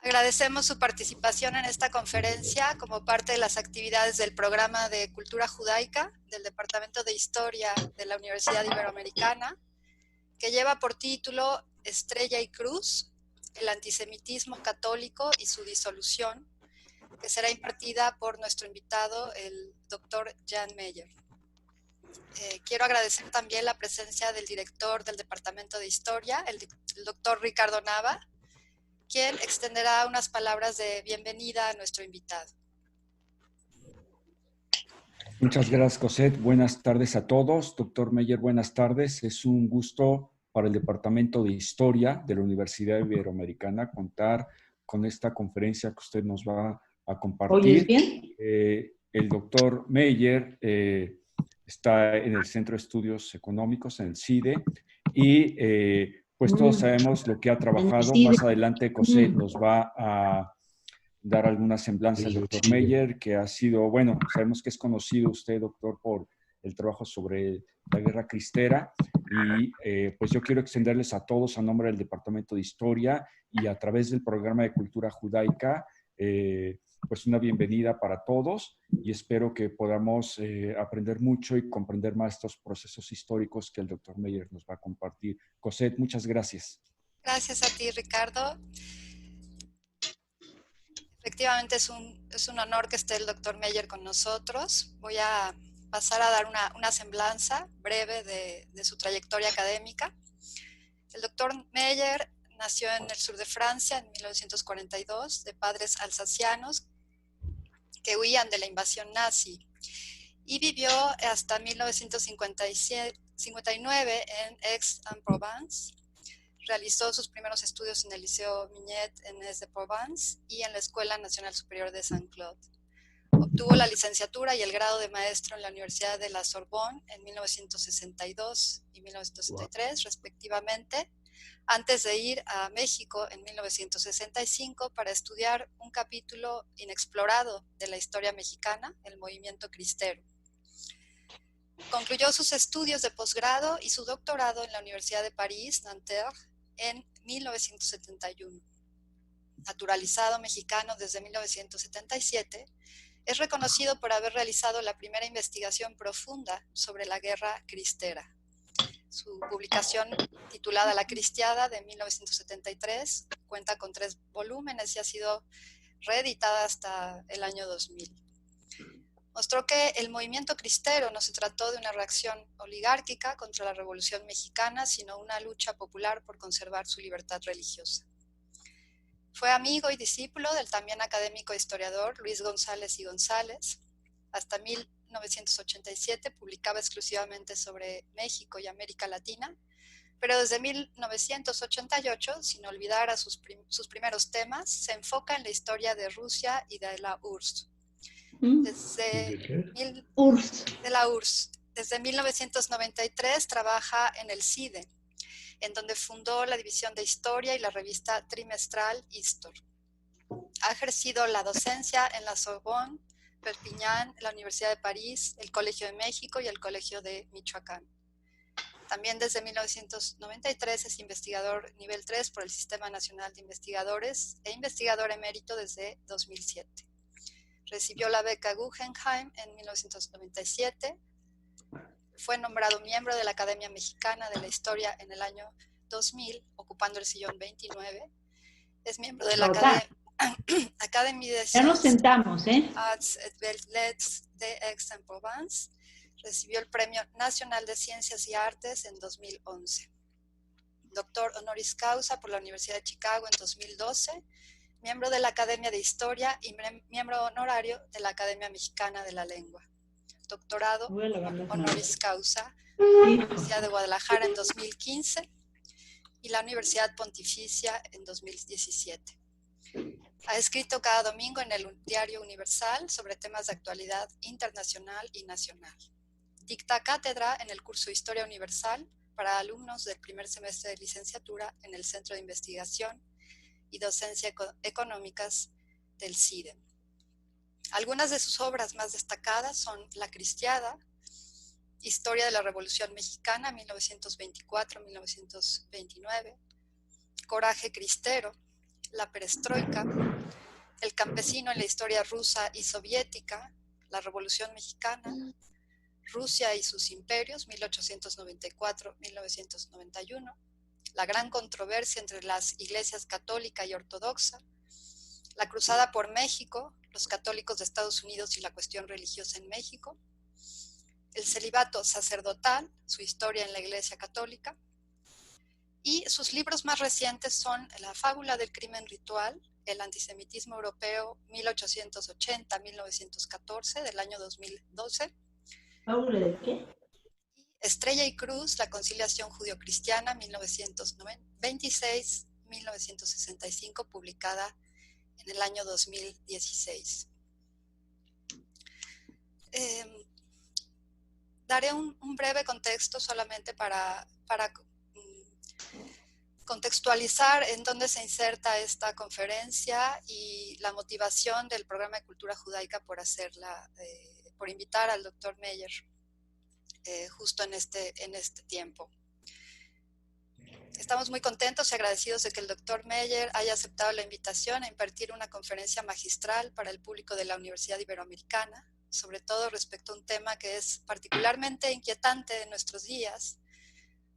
Agradecemos su participación en esta conferencia como parte de las actividades del programa de Cultura Judaica del Departamento de Historia de la Universidad Iberoamericana, que lleva por título Estrella y Cruz, el antisemitismo católico y su disolución, que será impartida por nuestro invitado, el doctor Jan Meyer. Quiero agradecer también la presencia del director del Departamento de Historia, el doctor Ricardo Nava, quien extenderá unas palabras de bienvenida a nuestro invitado. Muchas gracias, Cosette. Buenas tardes a todos. Doctor Meyer, buenas tardes. Es un gusto para el Departamento de Historia de la Universidad Iberoamericana contar con esta conferencia que usted nos va a compartir. ¿Oyes bien? El doctor Meyer está en el Centro de Estudios Económicos, en el CIDE, y pues todos sabemos lo que ha trabajado. Más adelante Cosette nos va a dar algunas semblanzas del doctor Meyer, que ha sido, bueno, sabemos que es conocido usted, doctor, por el trabajo sobre la guerra cristera, y pues yo quiero extenderles a todos a nombre del Departamento de Historia y a través del programa de Cultura Judaica, pues una bienvenida para todos, y espero que podamos aprender mucho y comprender más estos procesos históricos que el doctor Meyer nos va a compartir. Cosette, muchas gracias. Gracias a ti, Ricardo. Efectivamente es un honor que esté el doctor Meyer con nosotros. Voy a pasar a dar una semblanza breve de su trayectoria académica. El doctor Meyer nació en el sur de Francia en 1942 de padres alsacianos que huían de la invasión nazi y vivió hasta 1959 en Aix-en-Provence. Realizó sus primeros estudios en el Liceo Mignet en Aix-en-Provence y en la Escuela Nacional Superior de Saint-Claude. Obtuvo la licenciatura y el grado de maestro en la Universidad de la Sorbonne en 1962 y 1963, respectivamente, antes de ir a México en 1965 para estudiar un capítulo inexplorado de la historia mexicana, el movimiento cristero. Concluyó sus estudios de posgrado y su doctorado en la Universidad de París, Nanterre, en 1971. Naturalizado mexicano desde 1977, es reconocido por haber realizado la primera investigación profunda sobre la guerra cristera. Su publicación, titulada La Cristiada, de 1973, cuenta con 3 volúmenes y ha sido reeditada hasta el año 2000. Mostró que el movimiento cristero no se trató de una reacción oligárquica contra la Revolución Mexicana, sino una lucha popular por conservar su libertad religiosa. Fue amigo y discípulo del también académico e historiador Luis González y González. Hasta 1987 publicaba exclusivamente sobre México y América Latina, pero desde 1988, sin olvidar a sus primeros temas, se enfoca en la historia de Rusia y de la URSS. Desde 1993 trabaja en el CIDE, en donde fundó la División de Historia y la revista trimestral Histor. Ha ejercido la docencia en la Sorbonne, Perpignan, la Universidad de París, el Colegio de México y el Colegio de Michoacán. También desde 1993 es investigador nivel 3 por el Sistema Nacional de Investigadores e investigador emérito desde 2007. Recibió la beca Guggenheim en 1997. Fue nombrado miembro de la Academia Mexicana de la Historia en el año 2000, ocupando el sillón 29. Es miembro de la Academia de Arts et Lettres de Aix-en-Provence. Recibió el Premio Nacional de Ciencias y Artes en 2011. Doctor honoris causa por la Universidad de Chicago en 2012. Miembro de la Academia de Historia y miembro honorario de la Academia Mexicana de la Lengua. Doctorado honoris causa en la Universidad de Guadalajara en 2015 y la Universidad Pontificia en 2017. Ha escrito cada domingo en el Diario Universal sobre temas de actualidad internacional y nacional. Dicta cátedra en el curso Historia Universal para alumnos del primer semestre de licenciatura en el Centro de Investigación y Docencia Económicas del CIDE. Algunas de sus obras más destacadas son La Cristiada, Historia de la Revolución Mexicana, 1924-1929, Coraje Cristero, la perestroika, el campesino en la historia rusa y soviética, la Revolución Mexicana, Rusia y sus imperios, 1894-1991, la gran controversia entre las iglesias católica y ortodoxa, la cruzada por México, los católicos de Estados Unidos y la cuestión religiosa en México, el celibato sacerdotal, su historia en la Iglesia Católica, y sus libros más recientes son La fábula del crimen ritual, el antisemitismo europeo 1880-1914 del año 2012. ¿Fábula de qué? Estrella y Cruz, la conciliación judio-cristiana 1926-1965, publicada en el año 2016. Daré un breve contexto solamente para contextualizar en dónde se inserta esta conferencia y la motivación del programa de cultura judaica por hacerla, por invitar al Dr. Meyer justo en este tiempo. Estamos muy contentos y agradecidos de que el Dr. Meyer haya aceptado la invitación a impartir una conferencia magistral para el público de la Universidad Iberoamericana, sobre todo respecto a un tema que es particularmente inquietante en nuestros días,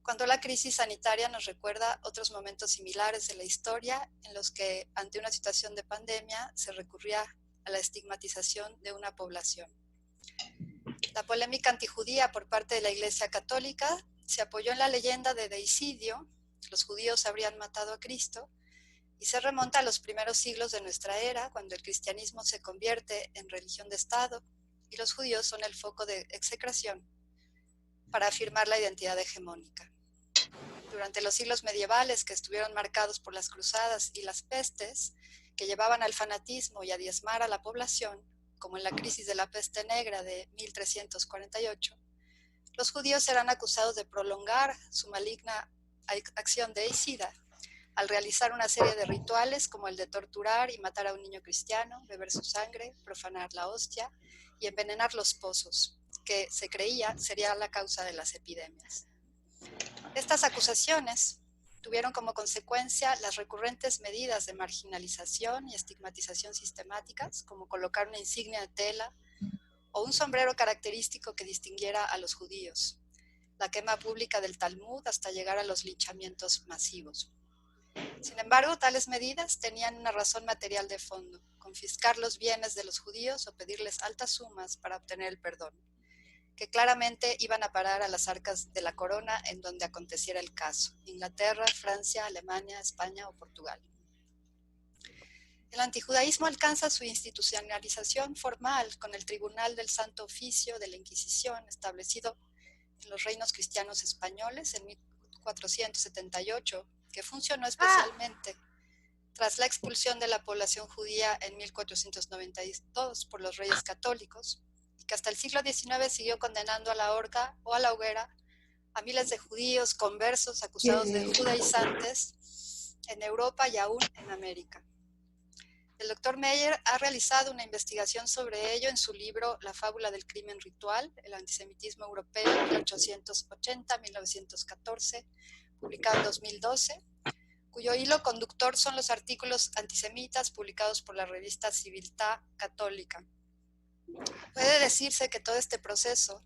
cuando la crisis sanitaria nos recuerda otros momentos similares de la historia en los que, ante una situación de pandemia, se recurría a la estigmatización de una población. La polémica antijudía por parte de la Iglesia Católica se apoyó en la leyenda de deicidio, los judíos habrían matado a Cristo, y se remonta a los primeros siglos de nuestra era, cuando el cristianismo se convierte en religión de Estado y los judíos son el foco de execración para afirmar la identidad hegemónica. Durante los siglos medievales, que estuvieron marcados por las cruzadas y las pestes, que llevaban al fanatismo y a diezmar a la población, como en la crisis de la peste negra de 1348, los judíos eran acusados de prolongar su maligna acción deicida al realizar una serie de rituales como el de torturar y matar a un niño cristiano, beber su sangre, profanar la hostia y envenenar los pozos, que se creía sería la causa de las epidemias. Estas acusaciones tuvieron como consecuencia las recurrentes medidas de marginalización y estigmatización sistemáticas, como colocar una insignia de tela o un sombrero característico que distinguiera a los judíos, la quema pública del Talmud hasta llegar a los linchamientos masivos. Sin embargo, tales medidas tenían una razón material de fondo: confiscar los bienes de los judíos o pedirles altas sumas para obtener el perdón, que claramente iban a parar a las arcas de la corona en donde aconteciera el caso: Inglaterra, Francia, Alemania, España o Portugal. El antijudaísmo alcanza su institucionalización formal con el Tribunal del Santo Oficio de la Inquisición, establecido en los reinos cristianos españoles en 1478, que funcionó especialmente tras la expulsión de la población judía en 1492 por los reyes católicos, y que hasta el siglo XIX siguió condenando a la horca o a la hoguera a miles de judíos conversos acusados de judaizantes en Europa y aún en América. El Dr. Meyer ha realizado una investigación sobre ello en su libro La fábula del crimen ritual, el antisemitismo europeo 1880-1914, publicado en 2012, cuyo hilo conductor son los artículos antisemitas publicados por la revista Civiltà Católica. Puede decirse que todo este proceso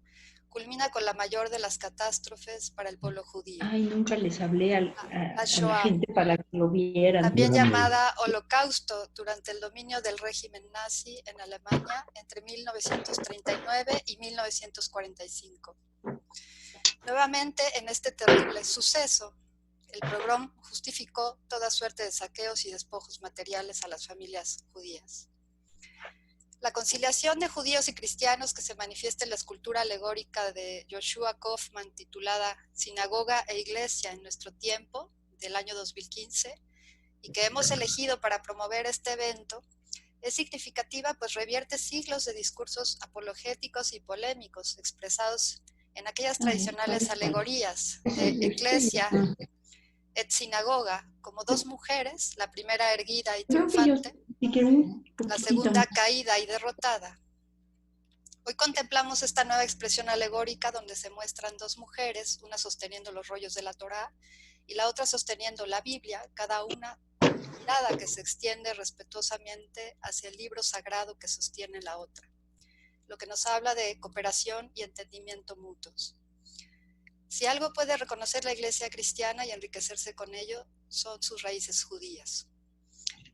culmina con la mayor de las catástrofes para el pueblo judío. Ay, nunca les hablé a la gente para que lo vieran. También llamada Holocausto, durante el dominio del régimen nazi en Alemania entre 1939 y 1945. Nuevamente, en este terrible suceso, el pogrom justificó toda suerte de saqueos y despojos materiales a las familias judías. La conciliación de judíos y cristianos, que se manifiesta en la escultura alegórica de Joshua Kaufman titulada Sinagoga e Iglesia en nuestro tiempo, del año 2015, y que hemos elegido para promover este evento, es significativa pues revierte siglos de discursos apologéticos y polémicos expresados en aquellas tradicionales alegorías de Iglesia et Sinagoga, como dos mujeres, la primera erguida y triunfante, la segunda caída y derrotada. Hoy contemplamos esta nueva expresión alegórica donde se muestran dos mujeres, una sosteniendo los rollos de la Torá y la otra sosteniendo la Biblia, cada una mirada que se extiende respetuosamente hacia el libro sagrado que sostiene la otra, lo que nos habla de cooperación y entendimiento mutuos. Si algo puede reconocer la Iglesia cristiana y enriquecerse con ello, son sus raíces judías.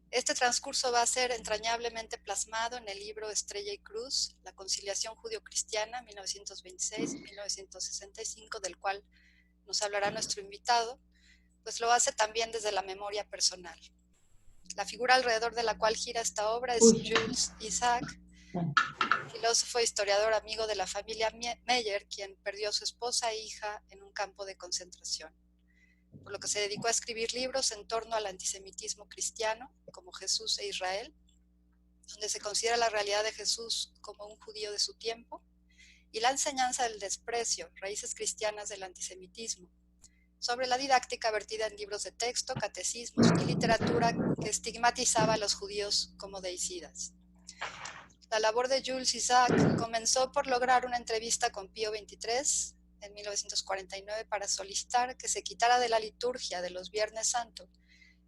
Este transcurso va a ser entrañablemente plasmado en el libro Estrella y Cruz, La conciliación judío-cristiana 1926-1965, del cual nos hablará nuestro invitado, pues lo hace también desde la memoria personal. La figura alrededor de la cual gira esta obra es Jules Isaac, filósofo e historiador amigo de la familia Meyer, quien perdió a su esposa e hija en un campo de concentración, por lo que se dedicó a escribir libros en torno al antisemitismo cristiano, como Jesús e Israel, donde se considera la realidad de Jesús como un judío de su tiempo, y la enseñanza del desprecio, raíces cristianas del antisemitismo, sobre la didáctica vertida en libros de texto, catecismos y literatura que estigmatizaba a los judíos como deicidas. La labor de Jules Isaac comenzó por lograr una entrevista con Pío XXIII en 1949 para solicitar que se quitara de la liturgia de los Viernes Santo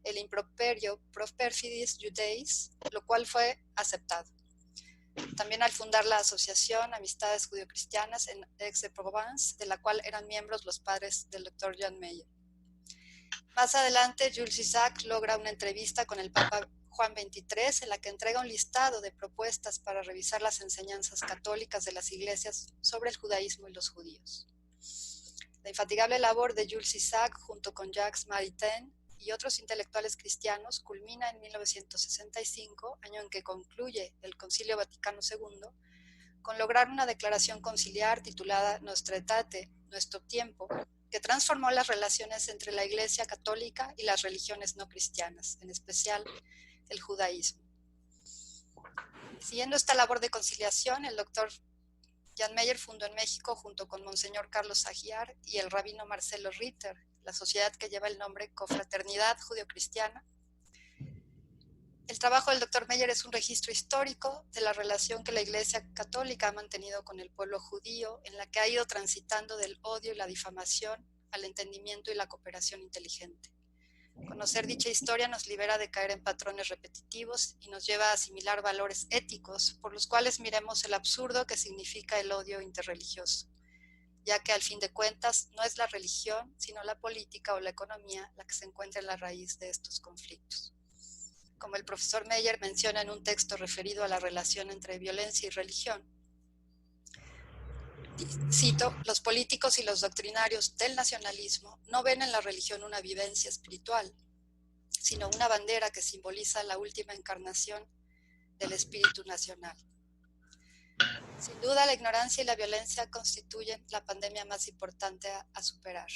el improperio Pro Perfidis Judaeis, lo cual fue aceptado. También al fundar la Asociación Amistades Judio-Cristianas en Aix-en-Provence, de la cual eran miembros los padres del Dr. Jan Meyer. Más adelante, Jules Isaac logra una entrevista con el Papa Juan XXIII, en la que entrega un listado de propuestas para revisar las enseñanzas católicas de las iglesias sobre el judaísmo y los judíos. La infatigable labor de Jules Isaac, junto con Jacques Maritain y otros intelectuales cristianos, culmina en 1965, año en que concluye el Concilio Vaticano II, con lograr una declaración conciliar titulada Nostra Aetate, Nuestro Tiempo, que transformó las relaciones entre la Iglesia católica y las religiones no cristianas, en especial el judaísmo. Siguiendo esta labor de conciliación, el doctor Jan Meyer fundó en México, junto con Monseñor Carlos Aguiar y el rabino Marcelo Ritter, la sociedad que lleva el nombre Confraternidad Judeo-Cristiana. El trabajo del doctor Meyer es un registro histórico de la relación que la Iglesia Católica ha mantenido con el pueblo judío, en la que ha ido transitando del odio y la difamación al entendimiento y la cooperación inteligente. Conocer dicha historia nos libera de caer en patrones repetitivos y nos lleva a asimilar valores éticos por los cuales miremos el absurdo que significa el odio interreligioso, ya que al fin de cuentas no es la religión, sino la política o la economía la que se encuentra en la raíz de estos conflictos. Como el profesor Meyer menciona en un texto referido a la relación entre violencia y religión, cito, los políticos y los doctrinarios del nacionalismo no ven en la religión una vivencia espiritual, sino una bandera que simboliza la última encarnación del espíritu nacional. Sin duda, la ignorancia y la violencia constituyen la pandemia más importante a superar.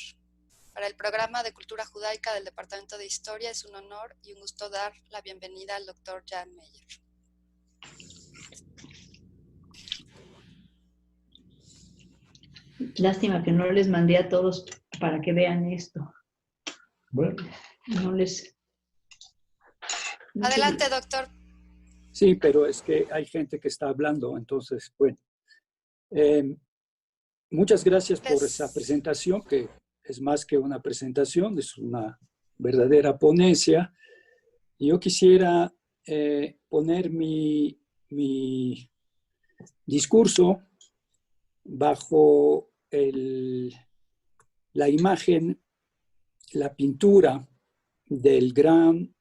Para el programa de Cultura Judaica del Departamento de Historia es un honor y un gusto dar la bienvenida al doctor Jan Meyer. Lástima que no les mandé a todos para que vean esto. Bueno. No les... Adelante, doctor. Sí, pero es que hay gente que está hablando, entonces, bueno. Muchas gracias por esa presentación, que es más que una presentación, es una verdadera ponencia. Yo quisiera poner mi discurso bajo la imagen, la pintura del gran...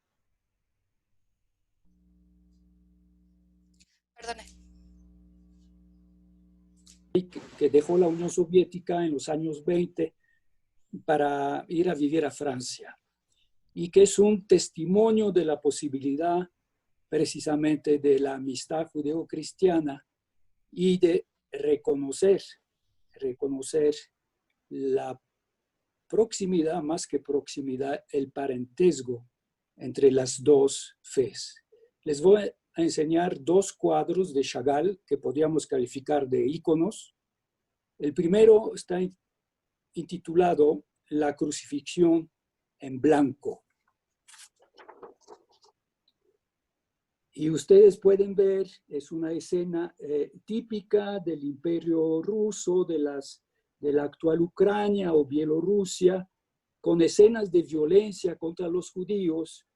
Perdone. Que dejó la Unión Soviética en los años 20 para ir a vivir a Francia, y que es un testimonio de la posibilidad precisamente de la amistad judeo-cristiana y de reconocer la proximidad, más que proximidad, el parentesco entre las dos fes. Les voy a enseñar dos cuadros de Chagall que podríamos calificar de íconos. El primero está intitulado La crucifixión en blanco. Y ustedes pueden ver, es una escena típica del Imperio Ruso, de la actual Ucrania o Bielorrusia, con escenas de violencia contra los judíos,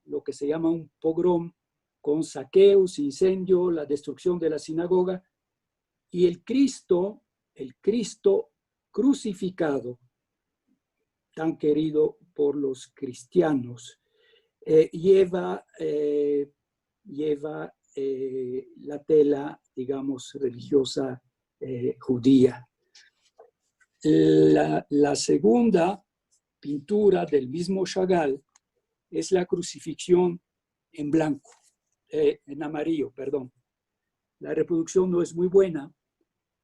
lo que se llama un pogrom, con saqueos, incendio, la destrucción de la sinagoga. Y el Cristo crucificado, tan querido por los cristianos, lleva la tela, digamos, religiosa judía. La segunda pintura del mismo Chagall es la crucifixión en blanco, en amarillo, perdón. La reproducción no es muy buena,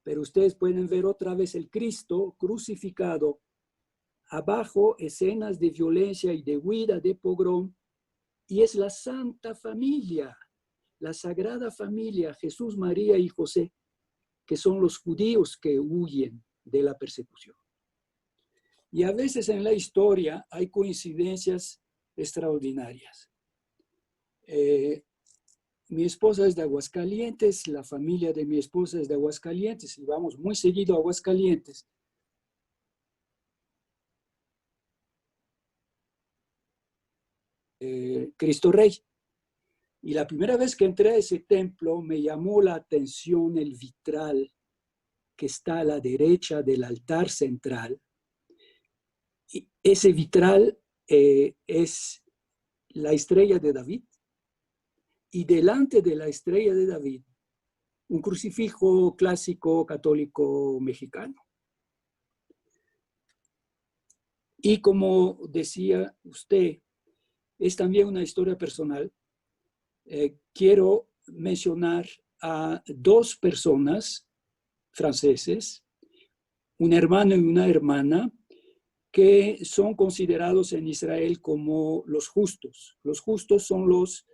pero ustedes pueden ver otra vez el Cristo crucificado, abajo escenas de violencia y de huida, de pogrom, y es la Santa Familia, la Sagrada Familia, Jesús, María y José, que son los judíos que huyen de la persecución. Y a veces en la historia hay coincidencias extraordinarias. Mi esposa es de Aguascalientes, la familia de mi esposa es de Aguascalientes, y vamos muy seguido a Aguascalientes. Cristo Rey. Y la primera vez que entré a ese templo me llamó la atención el vitral que está a la derecha del altar central. Y ese vitral es la estrella de David, y delante de la estrella de David, un crucifijo clásico católico mexicano. Y como decía usted, es también una historia personal. Quiero mencionar a dos personas franceses, un hermano y una hermana, que son considerados en Israel como los justos. Los justos son los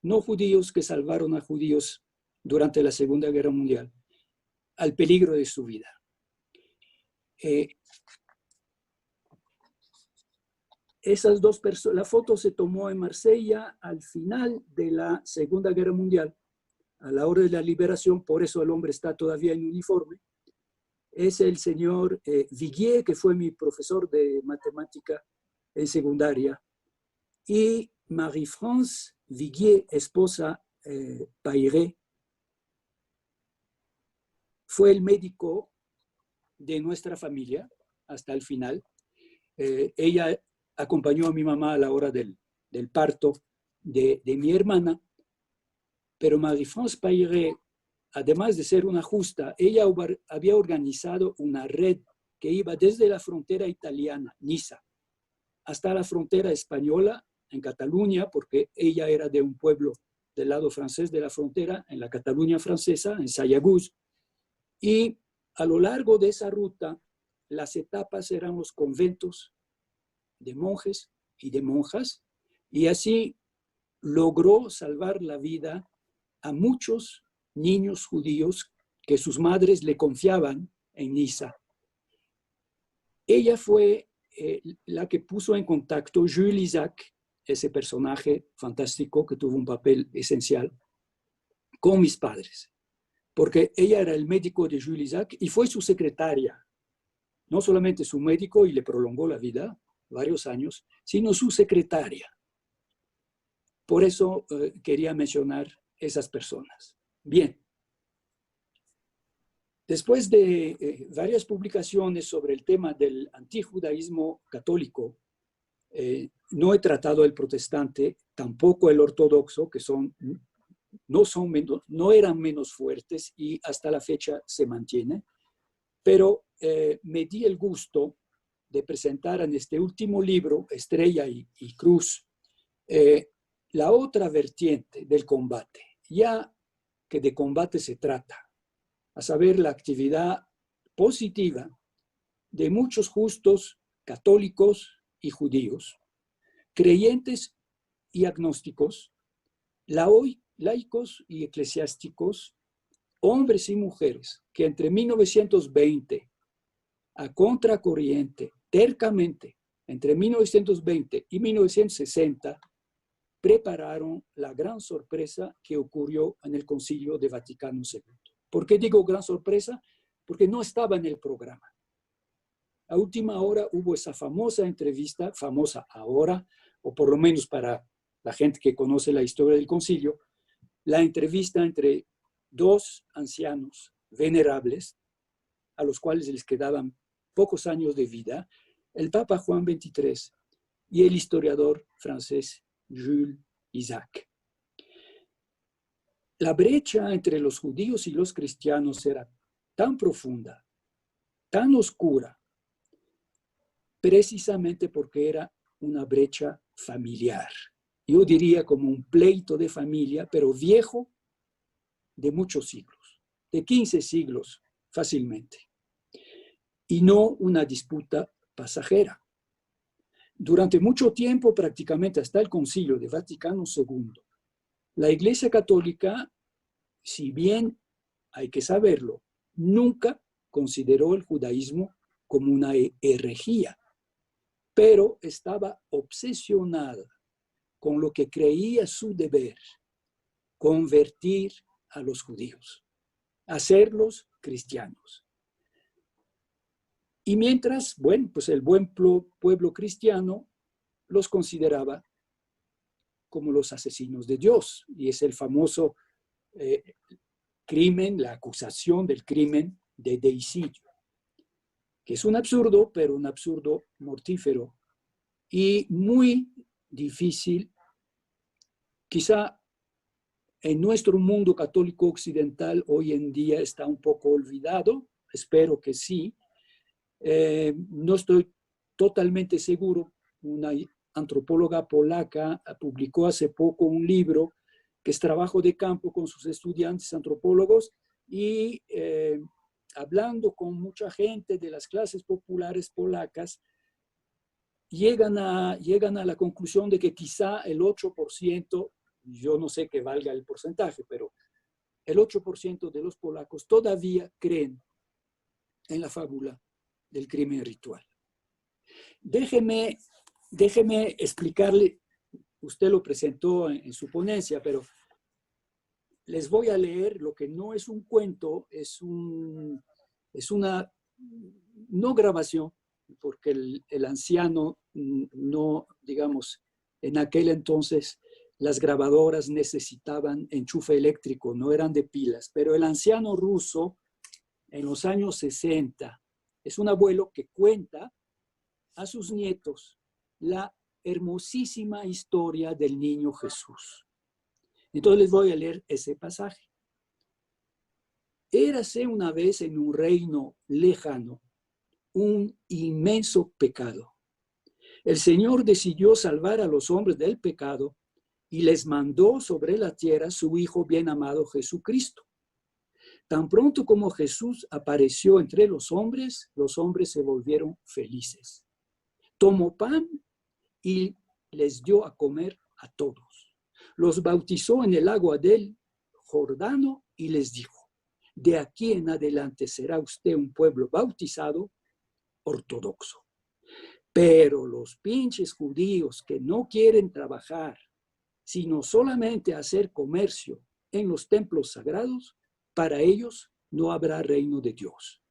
no judíos que salvaron a judíos durante la Segunda Guerra Mundial, al peligro de su vida. Esas dos personas, la foto se tomó en Marsella al final de la Segunda Guerra Mundial, a la hora de la liberación, por eso el hombre está todavía en uniforme. Es el señor Viguier, que fue mi profesor de matemática en secundaria, y Marie-France Viguier, esposa Pairé, fue el médico de nuestra familia hasta el final. Ella acompañó a mi mamá a la hora del parto de mi hermana, pero Marie-France Pairé, además de ser una justa, ella había organizado una red que iba desde la frontera italiana, Niza, hasta la frontera española en Cataluña, porque ella era de un pueblo del lado francés de la frontera, en la Cataluña francesa, en Sayagouz. Y a lo largo de esa ruta, las etapas eran los conventos de monjes y de monjas, y así logró salvar la vida a muchos niños judíos que sus madres le confiaban en Niza. Ella fue la que puso en contacto Jules Isaac, ese personaje fantástico que tuvo un papel esencial, con mis padres, porque ella era el médico de Jules Isaac y fue su secretaria, no solamente su médico y le prolongó la vida varios años, sino su secretaria. Por eso quería mencionar esas personas. Bien. Después de varias publicaciones sobre el tema del antijudaísmo católico, no he tratado el protestante, tampoco el ortodoxo, que no eran menos fuertes y hasta la fecha se mantienen, pero me di el gusto de presentar en este último libro, Estrella y Cruz, la otra vertiente del combate, ya que de combate se trata, a saber, la actividad positiva de muchos justos católicos y judíos, creyentes y agnósticos, laicos y eclesiásticos, hombres y mujeres que entre 1920 a contracorriente, tercamente, entre 1920 y 1960, prepararon la gran sorpresa que ocurrió en el Concilio de Vaticano II. ¿Por qué digo gran sorpresa? Porque no estaba en el programa. A última hora hubo esa famosa entrevista, famosa ahora, o por lo menos para la gente que conoce la historia del concilio, la entrevista entre dos ancianos venerables, a los cuales les quedaban pocos años de vida, el Papa Juan XXIII y el historiador francés Jules Isaac. La brecha entre los judíos y los cristianos era tan profunda, tan oscura, precisamente porque era una brecha familiar. Yo diría como un pleito de familia, pero viejo de muchos siglos, de 15 siglos fácilmente, y no una disputa pasajera. Durante mucho tiempo, prácticamente hasta el Concilio de Vaticano II, la Iglesia Católica, si bien hay que saberlo, nunca consideró el judaísmo como una herejía, pero estaba obsesionada con lo que creía su deber, convertir a los judíos, hacerlos cristianos. Y mientras, bueno, pues el buen pueblo cristiano los consideraba como los asesinos de Dios, y es el famoso crimen, la acusación del crimen de deicidio, que es un absurdo, pero un absurdo mortífero y muy difícil, quizá en nuestro mundo católico occidental hoy en día está un poco olvidado, espero que sí. No estoy totalmente seguro. Una antropóloga polaca publicó hace poco un libro que es trabajo de campo con sus estudiantes antropólogos y hablando con mucha gente de las clases populares polacas, llegan a la conclusión de que quizá el 8%, yo no sé qué valga el porcentaje, pero el 8% de los polacos todavía creen en la fábula del crimen ritual. Déjeme explicarle, usted lo presentó en su ponencia, pero les voy a leer lo que no es un cuento, es una no grabación, porque el anciano no, digamos, en aquel entonces las grabadoras necesitaban enchufe eléctrico, no eran de pilas, pero el anciano ruso en los años 60 es un abuelo que cuenta a sus nietos la hermosísima historia del niño Jesús. Entonces les voy a leer ese pasaje. Érase una vez en un reino lejano un inmenso pecado. El Señor decidió salvar a los hombres del pecado y les mandó sobre la tierra su Hijo bien amado Jesucristo. Tan pronto como Jesús apareció entre los hombres se volvieron felices. Tomó pan y les dio a comer a todos. Los bautizó en el agua del Jordano y les dijo: de aquí en adelante será usted un pueblo bautizado ortodoxo. Pero los pinches judíos que no quieren trabajar, sino solamente hacer comercio en los templos sagrados, para ellos no habrá reino de Dios.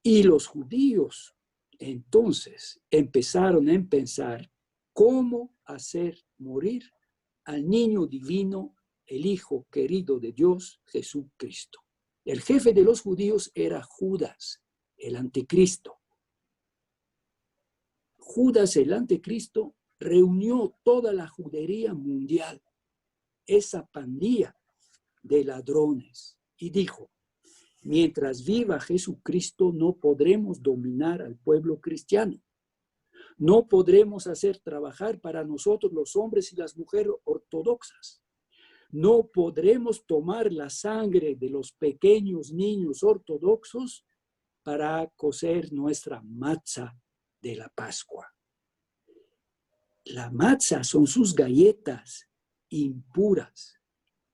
Y los judíos entonces empezaron a pensar cómo hacer morir al niño divino, el Hijo querido de Dios, Jesucristo. El jefe de los judíos era Judas, el anticristo. Judas, el anticristo, reunió toda la judería mundial, esa pandilla de ladrones, y dijo: mientras viva Jesucristo no podremos dominar al pueblo cristiano. No podremos hacer trabajar para nosotros los hombres y las mujeres ortodoxas. No podremos tomar la sangre de los pequeños niños ortodoxos para cocer nuestra matza de la Pascua. La matza son sus galletas impuras.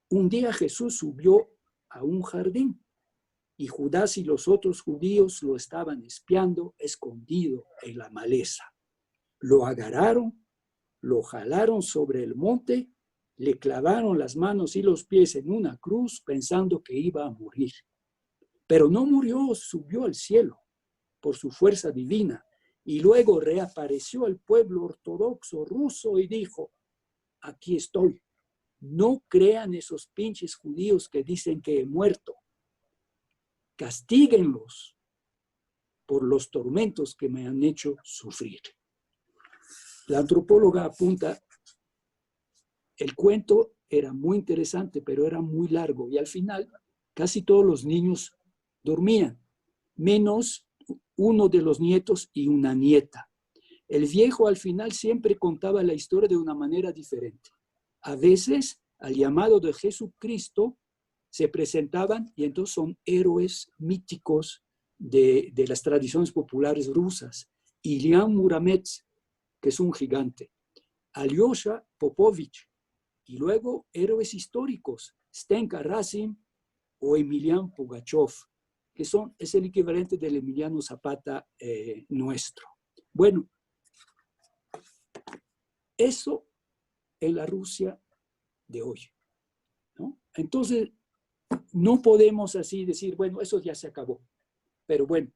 Un día Jesús subió a un jardín y Judas y los otros judíos lo estaban espiando escondido en la maleza. Lo agarraron, lo jalaron sobre el monte, le clavaron las manos y los pies en una cruz pensando que iba a morir. Pero no murió, subió al cielo por su fuerza divina y luego reapareció al pueblo ortodoxo ruso y dijo: aquí estoy. No crean esos pinches judíos que dicen que he muerto. Castíguenlos por los tormentos que me han hecho sufrir. La antropóloga apunta, el cuento era muy interesante, pero era muy largo y al final casi todos los niños dormían, menos uno de los nietos y una nieta. El viejo al final siempre contaba la historia de una manera diferente. A veces, al llamado de Jesucristo, se presentaban y entonces son héroes míticos de las tradiciones populares rusas. Ilian Muramets, que es un gigante. Alyosha Popovich. Y luego héroes históricos, Stenka Razin o Emilian Pugachev, que es el equivalente del Emiliano Zapata nuestro. Bueno, eso en la Rusia de hoy, ¿no? Entonces, no podemos así decir, bueno, eso ya se acabó. Pero bueno,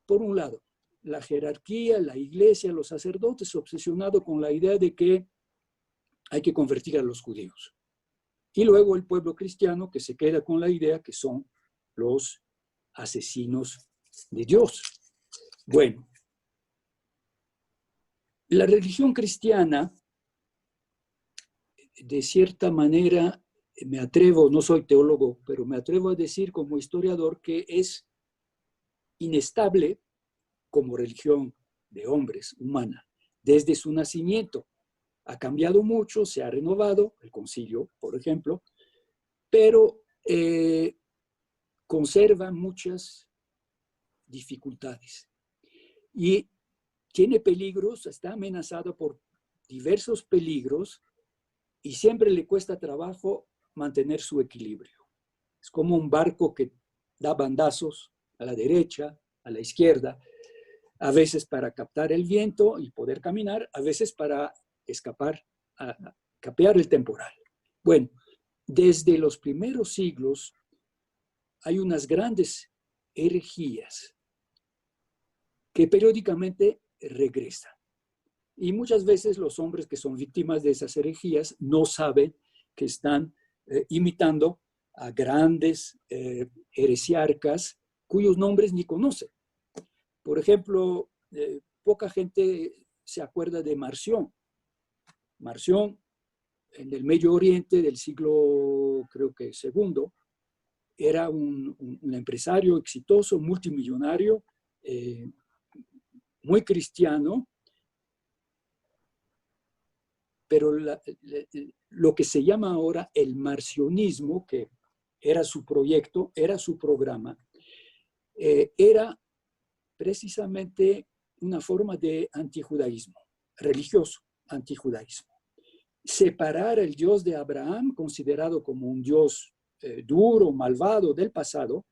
por un lado, la jerarquía, la iglesia, los sacerdotes obsesionados con la idea de que hay que convertir a los judíos. Y luego el pueblo cristiano que se queda con la idea que son los asesinos de Dios. Bueno, la religión cristiana, de cierta manera, me atrevo, no soy teólogo, pero me atrevo a decir como historiador que es inestable como religión de hombres, humana, desde su nacimiento. Ha cambiado mucho, se ha renovado, el concilio, por ejemplo, pero conserva muchas dificultades. Y tiene peligros, está amenazado por diversos peligros y siempre le cuesta trabajo mantener su equilibrio. Es como un barco que da bandazos a la derecha, a la izquierda, a veces para captar el viento y poder caminar, a veces para escapar, capear el temporal. Bueno, desde los primeros siglos hay unas grandes herejías que periódicamente regresan. Y muchas veces los hombres que son víctimas de esas herejías no saben que están imitando a grandes heresiarcas cuyos nombres ni conocen. Por ejemplo, poca gente se acuerda de Marción. Marción, en el Medio Oriente del siglo, creo que II, era un empresario exitoso, multimillonario, muy cristiano, pero lo que se llama ahora el marcionismo, que era su proyecto, era su programa, era precisamente una forma de antijudaísmo, religioso antijudaísmo. Separar el Dios de Abraham, considerado como un Dios duro, malvado del pasado,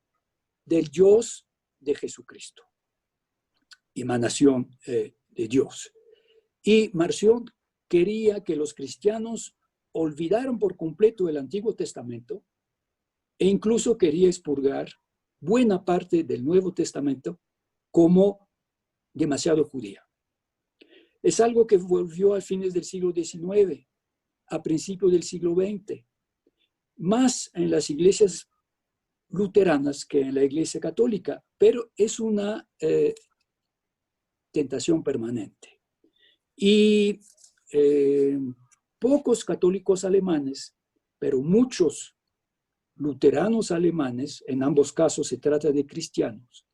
del Dios de Jesucristo, emanación de Dios. Y Marción quería que los cristianos olvidaran por completo el Antiguo Testamento e incluso quería expurgar buena parte del Nuevo Testamento como demasiado judía. Es algo que volvió a fines del siglo XIX, a principios del siglo XX, más en las iglesias luteranas que en la iglesia católica, pero es una tentación permanente. Y pocos católicos alemanes, pero muchos luteranos alemanes, en ambos casos se trata de cristianos,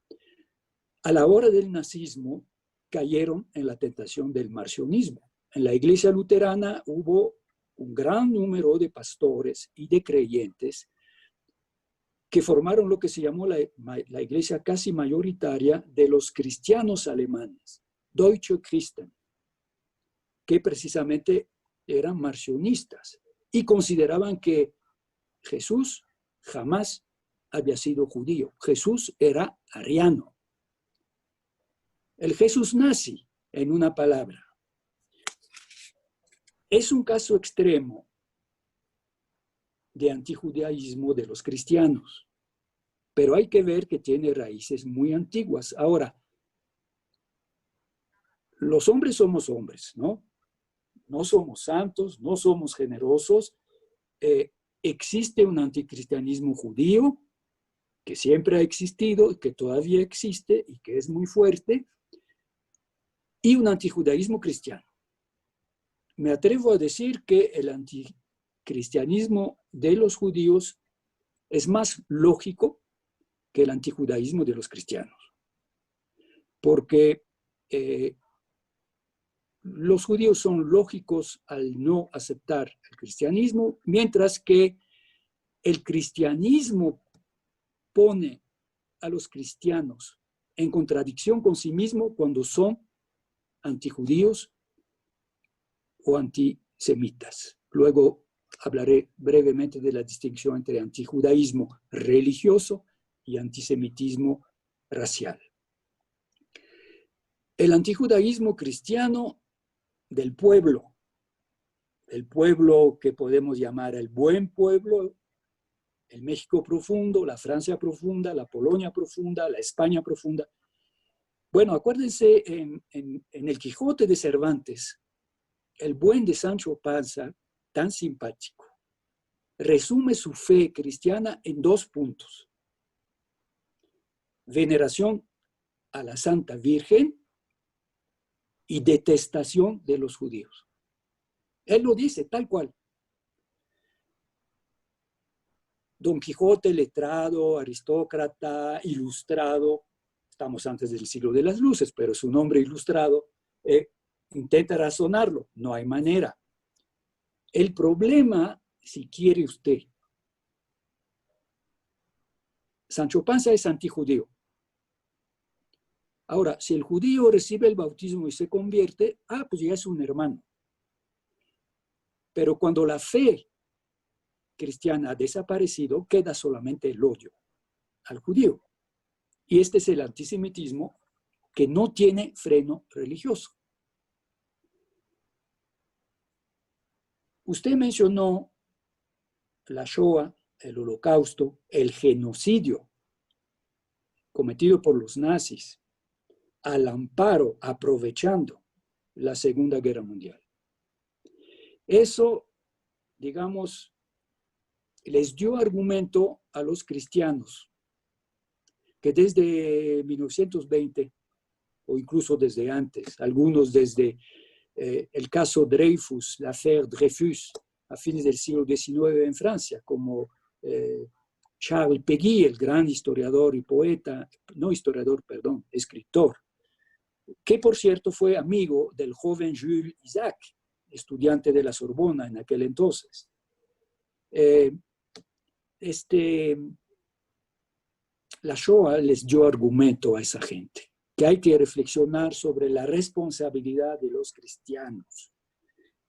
a la hora del nazismo cayeron en la tentación del marcionismo. En la iglesia luterana hubo un gran número de pastores y de creyentes que formaron lo que se llamó la iglesia casi mayoritaria de los cristianos alemanes, Deutsche Christen, que precisamente eran marcionistas y consideraban que Jesús jamás había sido judío. Jesús era ariano. El Jesús nazi, en una palabra. Es un caso extremo de antijudaísmo de los cristianos, pero hay que ver que tiene raíces muy antiguas. Ahora, los hombres somos hombres, ¿no? No somos santos, no somos generosos. Existe un anticristianismo judío que siempre ha existido, que todavía existe y que es muy fuerte, y un antijudaísmo cristiano. Me atrevo a decir que el anticristianismo de los judíos es más lógico que el antijudaísmo de los cristianos, porque los judíos son lógicos al no aceptar el cristianismo, mientras que el cristianismo pone a los cristianos en contradicción con sí mismo cuando son antijudíos o antisemitas. Luego hablaré brevemente de la distinción entre antijudaísmo religioso y antisemitismo racial. El antijudaísmo cristiano del pueblo que podemos llamar el buen pueblo, el México profundo, la Francia profunda, la Polonia profunda, la España profunda. Bueno, acuérdense, en el Quijote de Cervantes, el buen de Sancho Panza, tan simpático, resume su fe cristiana en 2 puntos. Veneración a la Santa Virgen y detestación de los judíos. Él lo dice tal cual. Don Quijote, letrado, aristócrata, ilustrado, estamos antes del siglo de las luces, pero es un hombre ilustrado, intenta razonarlo, no hay manera. El problema, si quiere usted, Sancho Panza es antijudío. Ahora, si el judío recibe el bautismo y se convierte, pues ya es un hermano. Pero cuando la fe cristiana ha desaparecido, queda solamente el odio al judío. Y este es el antisemitismo que no tiene freno religioso. Usted mencionó la Shoah, el Holocausto, el genocidio cometido por los nazis al amparo, aprovechando la Segunda Guerra Mundial. Eso, digamos, les dio argumento a los cristianos que desde 1920, o incluso desde antes, algunos desde el caso Dreyfus, la affaire Dreyfus, a fines del siglo XIX en Francia, como Charles Péguy, el gran historiador y poeta, no historiador, perdón, escritor, que por cierto fue amigo del joven Jules Isaac, estudiante de la Sorbona en aquel entonces. La Shoah les dio argumento a esa gente, que hay que reflexionar sobre la responsabilidad de los cristianos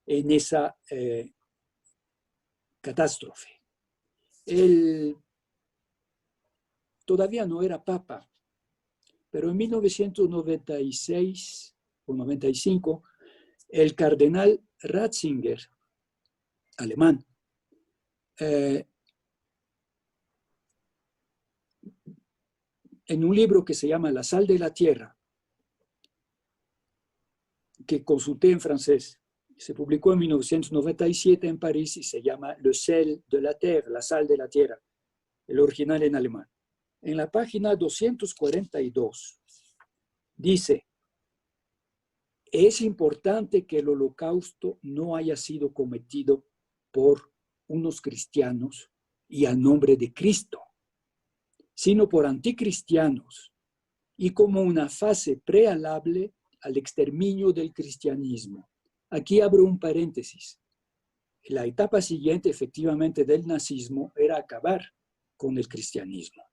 en esa catástrofe. Él todavía no era papa, pero en 1996 o 95, el cardenal Ratzinger, alemán, en un libro que se llama La sal de la tierra, que consulté en francés, se publicó en 1997 en París y se llama Le sel de la terre, la sal de la tierra, el original en alemán. En la página 242 dice: es importante que el holocausto no haya sido cometido por unos cristianos y al nombre de Cristo, sino por anticristianos y como una fase prealable al exterminio del cristianismo. Aquí abro un paréntesis. La etapa siguiente, efectivamente, del nazismo era acabar con el cristianismo.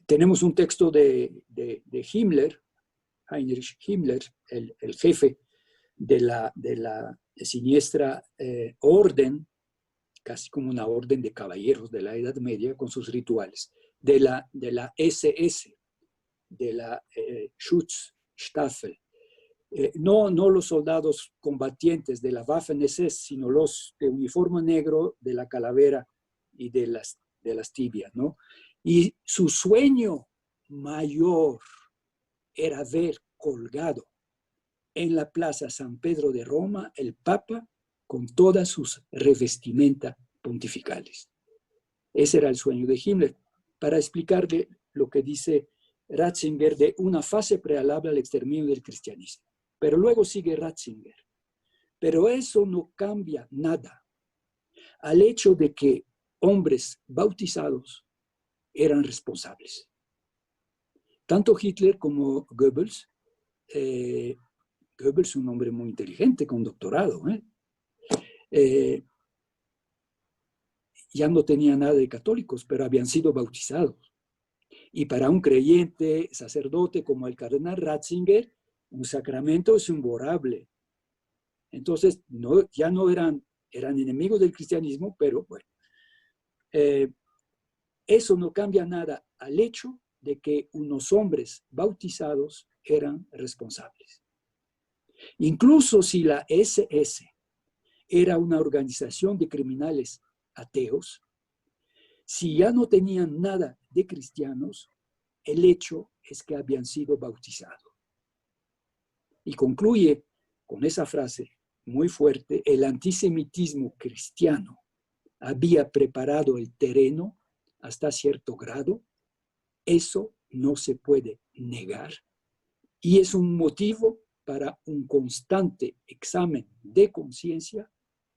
Tenemos un texto de Himmler, Heinrich Himmler, el jefe de la siniestra orden, casi como una orden de caballeros de la Edad Media con sus rituales, de la SS, de la Schutzstaffel. No los soldados combatientes de la Waffen-SS, sino los de uniforme negro, de la calavera y de las tibias, ¿no? Y su sueño mayor era ver colgado en la Plaza San Pedro de Roma el Papa con todas sus revestimentas pontificales. Ese era el sueño de Himmler, para explicarle lo que dice Ratzinger de una fase prealable al exterminio del cristianismo. Pero luego sigue Ratzinger. Pero eso no cambia nada al hecho de que hombres bautizados eran responsables. Tanto Hitler como Goebbels, Goebbels un hombre muy inteligente con doctorado, ya no tenía nada de católicos, pero habían sido bautizados. Y para un creyente sacerdote como el cardenal Ratzinger, un sacramento es imborrable. Entonces, ya no eran enemigos del cristianismo, pero bueno. Eso no cambia nada al hecho de que unos hombres bautizados eran responsables. Incluso si la SS era una organización de criminales ateos, si ya no tenían nada de cristianos, el hecho es que habían sido bautizados. Y concluye con esa frase muy fuerte: el antisemitismo cristiano había preparado el terreno hasta cierto grado. Eso no se puede negar y es un motivo para un constante examen de conciencia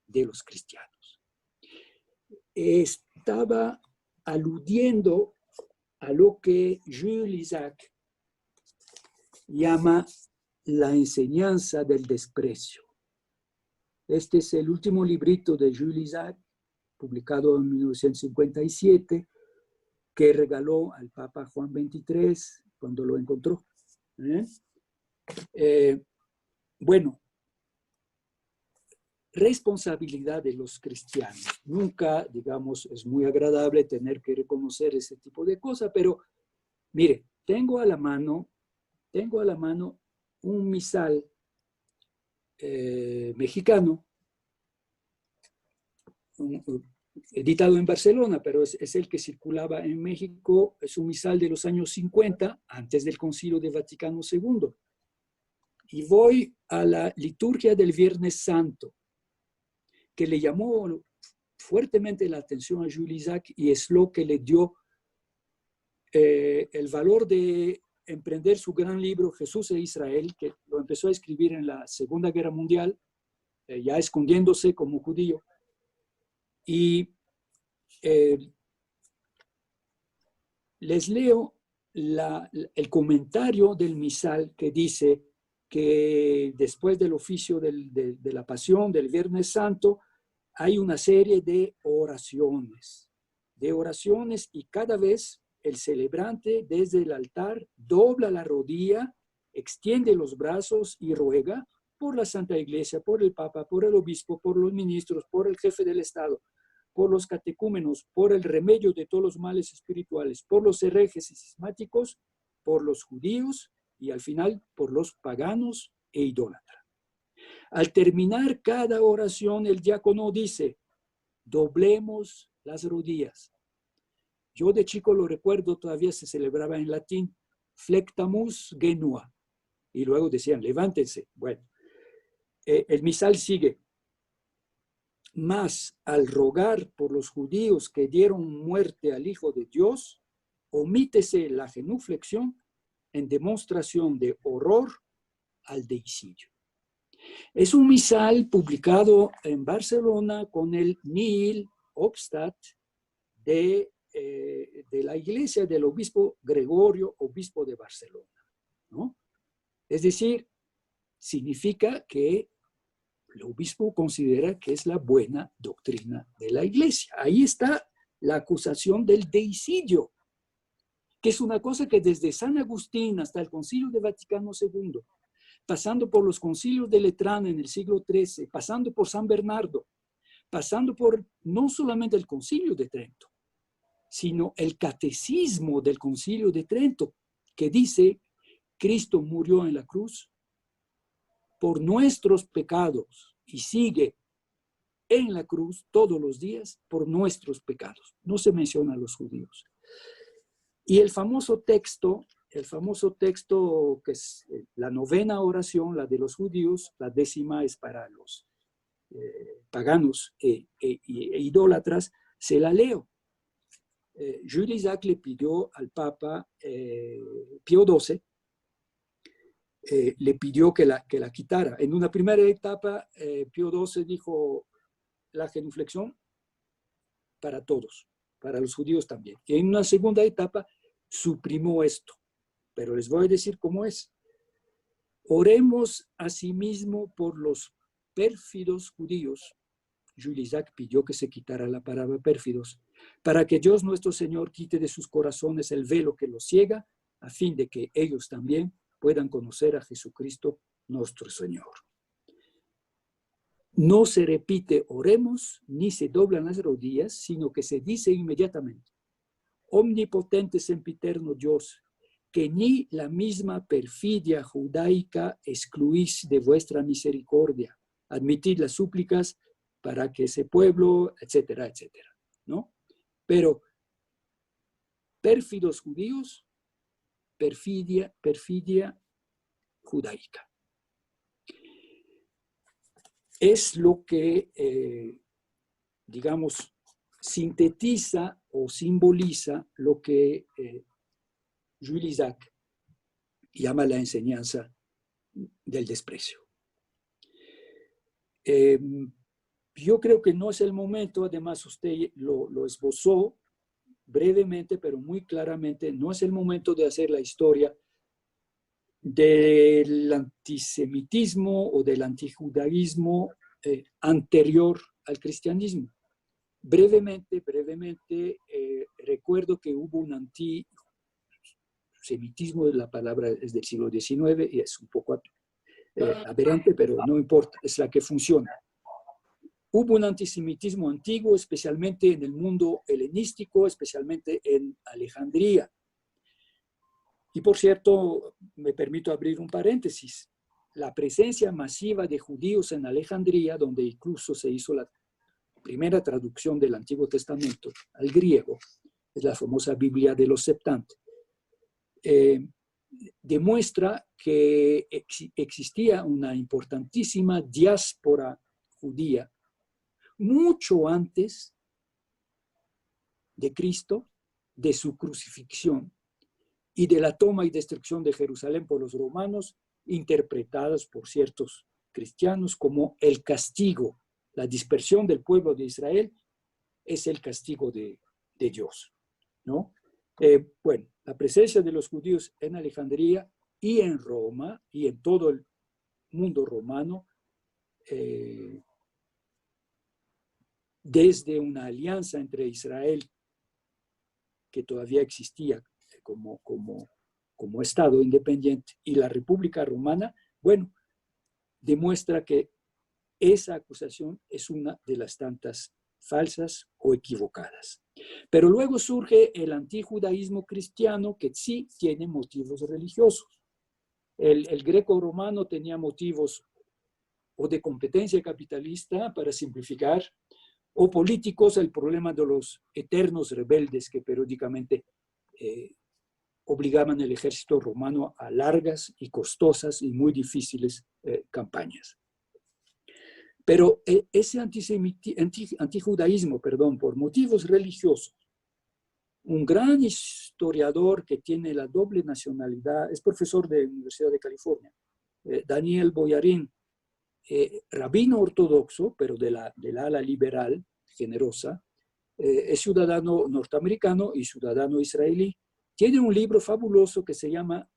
de los cristianos. Estaba aludiendo a lo que Jules Isaac llama la enseñanza del desprecio. Este es el último librito de Jules Isaac, publicado en 1957, que regaló al Papa Juan XXIII cuando lo encontró. Bueno, responsabilidad de los cristianos. Nunca, digamos, es muy agradable tener que reconocer ese tipo de cosas, pero mire, tengo a la mano un misal mexicano, editado en Barcelona, pero es el que circulaba en México. Es un misal de los años 50, antes del Concilio de Vaticano II. Y voy a la liturgia del Viernes Santo, que le llamó fuertemente la atención a Jules Isaac y es lo que le dio el valor de emprender su gran libro Jesús e Israel, que lo empezó a escribir en la Segunda Guerra Mundial, ya escondiéndose como judío. Y les leo el comentario del misal que dice que después del oficio de la pasión del Viernes Santo hay una serie de oraciones y cada vez el celebrante desde el altar dobla la rodilla, extiende los brazos y ruega por la Santa Iglesia, por el Papa, por el Obispo, por los ministros, por el jefe del Estado, por los catecúmenos, por el remedio de todos los males espirituales, por los herejes y cismáticos, por los judíos y al final por los paganos e idólatras. Al terminar cada oración, el diácono dice: doblemos las rodillas. Yo de chico lo recuerdo, todavía se celebraba en latín, flectamus genua. Y luego decían, levántense. Bueno, el misal sigue. Mas al rogar por los judíos que dieron muerte al Hijo de Dios, omítese la genuflexión en demostración de horror al deicidio. Es un misal publicado en Barcelona con el nihil obstat de la iglesia del obispo Gregorio, obispo de Barcelona, ¿no? Es decir, significa que el obispo considera que es la buena doctrina de la iglesia. Ahí está la acusación del deicidio, que es una cosa que desde San Agustín hasta el Concilio de Vaticano II, pasando por los concilios de Letrán en el siglo XIII, pasando por San Bernardo, pasando por no solamente el Concilio de Trento, sino el catecismo del Concilio de Trento, que dice: Cristo murió en la cruz por nuestros pecados y sigue en la cruz todos los días por nuestros pecados. No se menciona a los judíos. Y el famoso texto el famoso texto que es la 9ª oración, la de los judíos, la 10ª es para los paganos e idólatras, se la leo. Jules Isaac le pidió al Papa Pío XII, le pidió que la quitara. En una primera etapa, Pío XII dijo la genuflexión para todos, para los judíos también. Y en una segunda etapa suprimió esto, pero les voy a decir cómo es. Oremos asimismo por los pérfidos judíos. Jules Isaac pidió que se quitara la palabra pérfidos, para que Dios nuestro Señor quite de sus corazones el velo que los ciega, a fin de que ellos también puedan conocer a Jesucristo nuestro Señor. No se repite oremos, ni se doblan las rodillas, sino que se dice inmediatamente: omnipotente sempiterno Dios, que ni la misma perfidia judaica excluís de vuestra misericordia. Admitid las súplicas para que ese pueblo, etcétera, etcétera, ¿no? Pero pérfidos judíos, perfidia judaica. Es lo que, digamos, sintetiza o simboliza lo que Jules Isaac llama la enseñanza del desprecio. Yo creo que no es el momento, además usted lo esbozó brevemente, pero muy claramente, no es el momento de hacer la historia del antisemitismo o del antijudaísmo anterior al cristianismo. Brevemente, recuerdo que hubo un antisemitismo, la palabra es del siglo XIX y es un poco aberrante, pero no importa, es la que funciona. Hubo un antisemitismo antiguo, especialmente en el mundo helenístico, especialmente en Alejandría. Y por cierto, me permito abrir un paréntesis. La presencia masiva de judíos en Alejandría, donde incluso se hizo la primera traducción del Antiguo Testamento al griego, es la famosa Biblia de los Septante, demuestra que existía una importantísima diáspora judía mucho antes de Cristo, de su crucifixión y de la toma y destrucción de Jerusalén por los romanos, interpretadas por ciertos cristianos como el castigo. La dispersión del pueblo de Israel es el castigo de Dios, ¿no? Bueno, la presencia de los judíos en Alejandría y en Roma y en todo el mundo romano, desde una alianza entre Israel, que todavía existía como Estado independiente, y la República Romana, bueno, demuestra que esa acusación es una de las tantas falsas o equivocadas. Pero luego surge el antijudaísmo cristiano, que sí tiene motivos religiosos. El greco-romano tenía motivos o de competencia capitalista, para simplificar, o políticos, el problema de los eternos rebeldes que periódicamente obligaban al ejército romano a largas y costosas y muy difíciles campañas. Pero ese antijudaísmo, por motivos religiosos, un gran historiador que tiene la doble nacionalidad, es profesor de la Universidad de California, Daniel Boyarín, rabino ortodoxo, pero de la ala liberal, generosa, es ciudadano norteamericano y ciudadano israelí. Tiene un libro fabuloso que se llama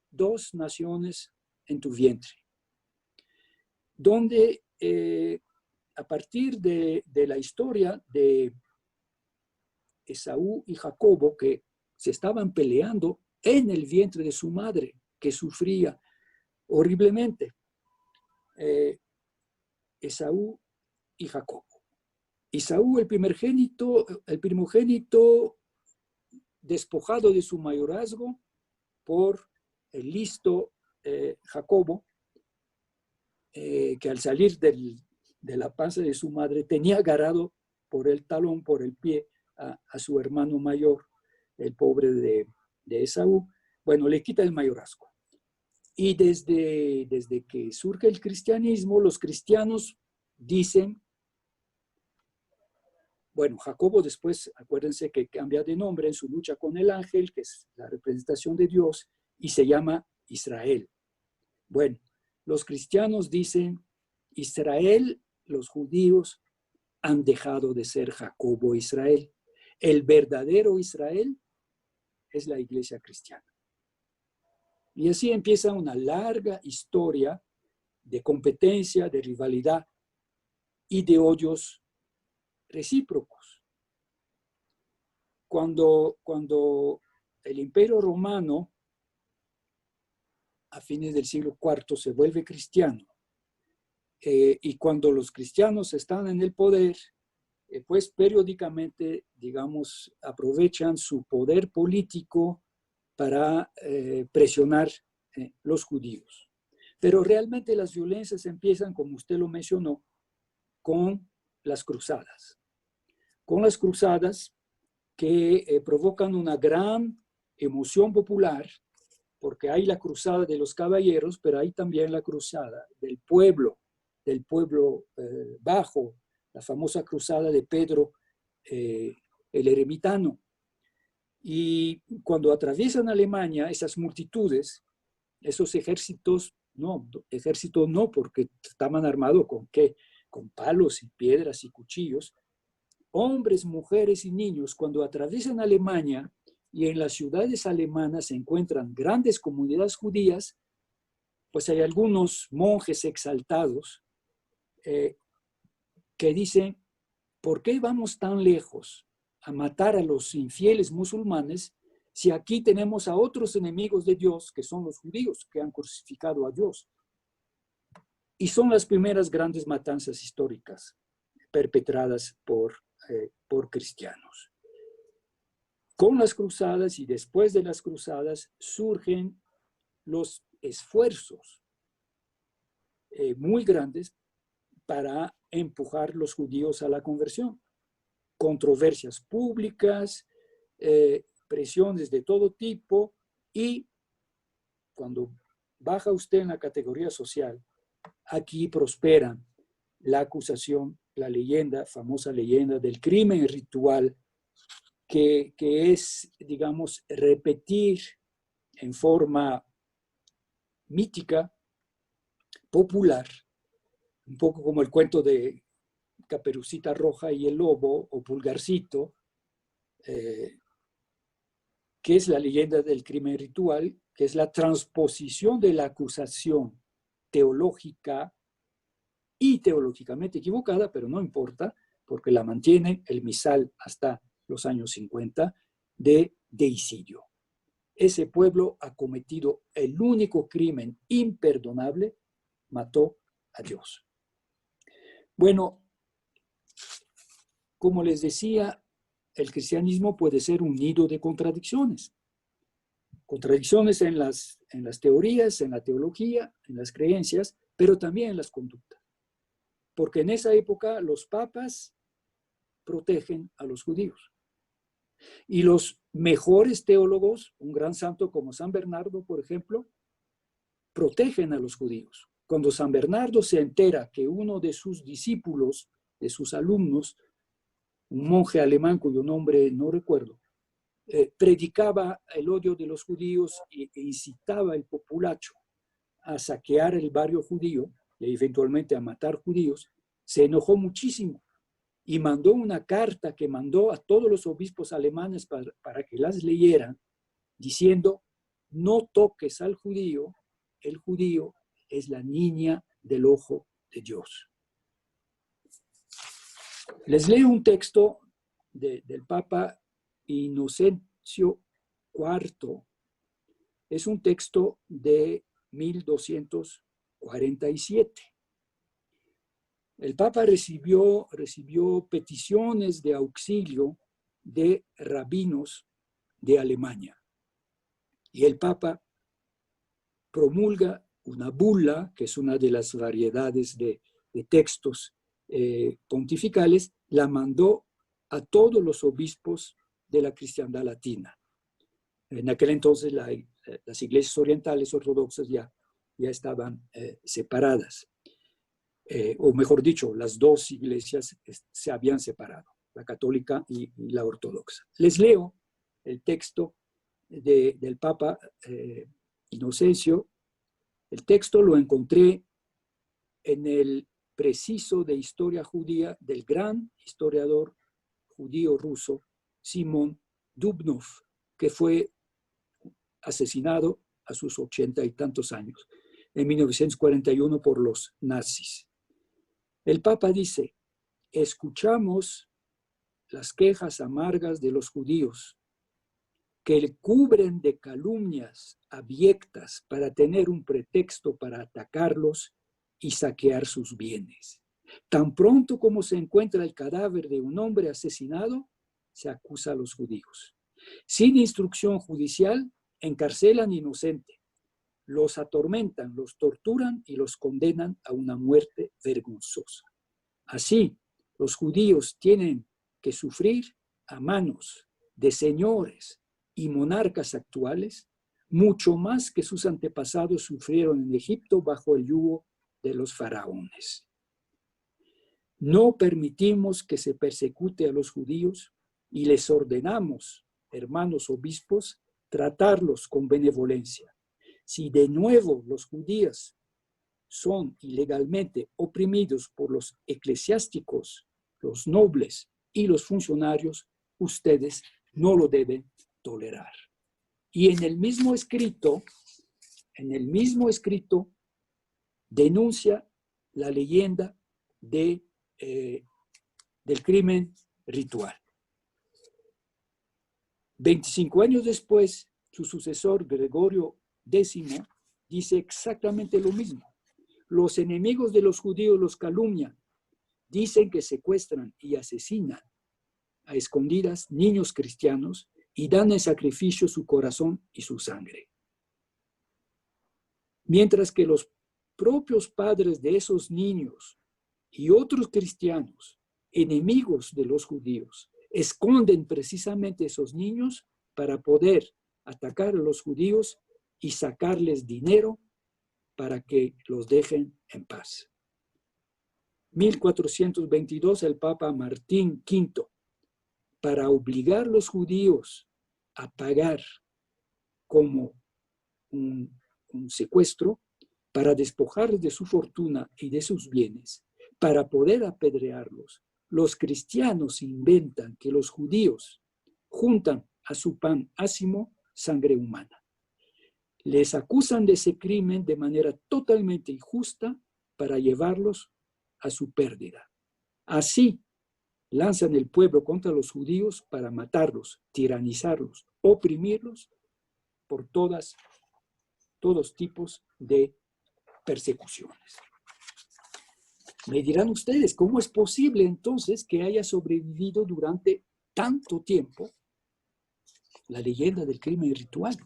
Dos naciones en tu vientre, donde a partir de la historia de Esaú y Jacobo, que se estaban peleando en el vientre de su madre, que sufría horriblemente, Esaú y Jacobo. Esaú, el primogénito, despojado de su mayorazgo por el listo Jacobo, que al salir de la panza de su madre tenía agarrado por el talón, por el pie, a su hermano mayor, el pobre de Esaú, Bueno, le quita el mayorazgo. Y desde que surge el cristianismo, los cristianos dicen, bueno, Jacobo después, acuérdense que cambia de nombre en su lucha con el ángel, que es la representación de Dios, y se llama Israel. Bueno, los cristianos dicen, Israel, los judíos han dejado de ser Jacobo e Israel. El verdadero Israel es la iglesia cristiana. Y así empieza una larga historia de competencia, de rivalidad y de odios recíprocos. Cuando el Imperio Romano, a fines del siglo IV, se vuelve cristiano, y cuando los cristianos están en el poder, pues periódicamente, digamos, aprovechan su poder político para presionar los judíos. Pero realmente las violencias empiezan, como usted lo mencionó, con las cruzadas. Con las cruzadas que provocan una gran emoción popular, porque hay la cruzada de los caballeros, pero hay también la cruzada del pueblo bajo, la famosa cruzada de Pedro el Eremitano. Y cuando atraviesan Alemania, esas multitudes, esos ejércitos no, porque estaban armados ¿con qué? Con palos y piedras y cuchillos. Hombres, mujeres y niños, cuando atraviesan Alemania y en las ciudades alemanas se encuentran grandes comunidades judías, pues hay algunos monjes exaltados que dicen, ¿por qué vamos tan lejos a matar a los infieles musulmanes si aquí tenemos a otros enemigos de Dios, que son los judíos, que han crucificado a Dios? Y son las primeras grandes matanzas históricas perpetradas por cristianos. Con las cruzadas y después de las cruzadas surgen los esfuerzos muy grandes para empujar los judíos a la conversión. Controversias públicas, presiones de todo tipo, y cuando baja usted en la categoría social, aquí prosperan la acusación, la leyenda, famosa leyenda del crimen ritual, que es, digamos, repetir en forma mítica, popular, un poco como el cuento de Caperucita Roja y el Lobo, o Pulgarcito, que es la leyenda del crimen ritual, que es la transposición de la acusación teológica y teológicamente equivocada, pero no importa, porque la mantiene el misal hasta los años 50, de deicidio. Ese pueblo ha cometido el único crimen imperdonable, mató a Dios. Bueno, como les decía, el cristianismo puede ser un nido de contradicciones. Contradicciones en las teorías, en la teología, en las creencias, pero también en las conductas. Porque en esa época los papas protegen a los judíos. Y los mejores teólogos, un gran santo como San Bernardo, por ejemplo, protegen a los judíos. Cuando San Bernardo se entera que uno de sus discípulos, de sus alumnos, un monje alemán cuyo nombre no recuerdo, predicaba el odio de los judíos e incitaba al populacho a saquear el barrio judío y eventualmente a matar judíos, se enojó muchísimo y mandó una carta que mandó a todos los obispos alemanes para que las leyeran, diciendo, no toques al judío, el judío es la niña del ojo de Dios. Les leo un texto del Papa Inocencio IV. Es un texto de 1247. El Papa recibió peticiones de auxilio de rabinos de Alemania. Y el Papa promulga una bula, que es una de las variedades de textos pontificales, la mandó a todos los obispos de la cristiandad latina. En aquel entonces las iglesias orientales ortodoxas ya estaban separadas. O mejor dicho, las dos iglesias se habían separado, la católica y la ortodoxa. Les leo el texto del Papa Inocencio. El texto lo encontré en el Preciso de Historia Judía del gran historiador judío ruso Simón Dubnov, que fue asesinado a sus 80 y tantos años, en 1941 por los nazis. El Papa dice: escuchamos las quejas amargas de los judíos que cubren de calumnias abyectas para tener un pretexto para atacarlos y saquear sus bienes. Tan pronto como se encuentra el cadáver de un hombre asesinado, se acusa a los judíos. Sin instrucción judicial, encarcelan inocente, los atormentan, los torturan y los condenan a una muerte vergonzosa. Así, los judíos tienen que sufrir a manos de señores y monarcas actuales mucho más que sus antepasados sufrieron en Egipto bajo el yugo de los faraones. No permitimos que se persecute a los judíos y les ordenamos, hermanos obispos, tratarlos con benevolencia. Si de nuevo los judíos son ilegalmente oprimidos por los eclesiásticos, los nobles y los funcionarios, ustedes no lo deben tolerar. Y en el mismo escrito denuncia la leyenda del crimen ritual. 25 años después, su sucesor Gregorio X dice exactamente lo mismo. Los enemigos de los judíos los calumnian, dicen que secuestran y asesinan a escondidas niños cristianos y dan en sacrificio su corazón y su sangre. Mientras que los propios padres de esos niños y otros cristianos, enemigos de los judíos, esconden precisamente esos niños para poder atacar a los judíos y sacarles dinero para que los dejen en paz. 1422, el Papa Martín V, para obligar a los judíos a pagar como un secuestro, para despojarles de su fortuna y de sus bienes, para poder apedrearlos, los cristianos inventan que los judíos juntan a su pan ácimo sangre humana. Les acusan de ese crimen de manera totalmente injusta para llevarlos a su pérdida. Así lanzan el pueblo contra los judíos para matarlos, tiranizarlos, oprimirlos por todos tipos de persecuciones. Me dirán ustedes, ¿cómo es posible entonces que haya sobrevivido durante tanto tiempo la leyenda del crimen ritual?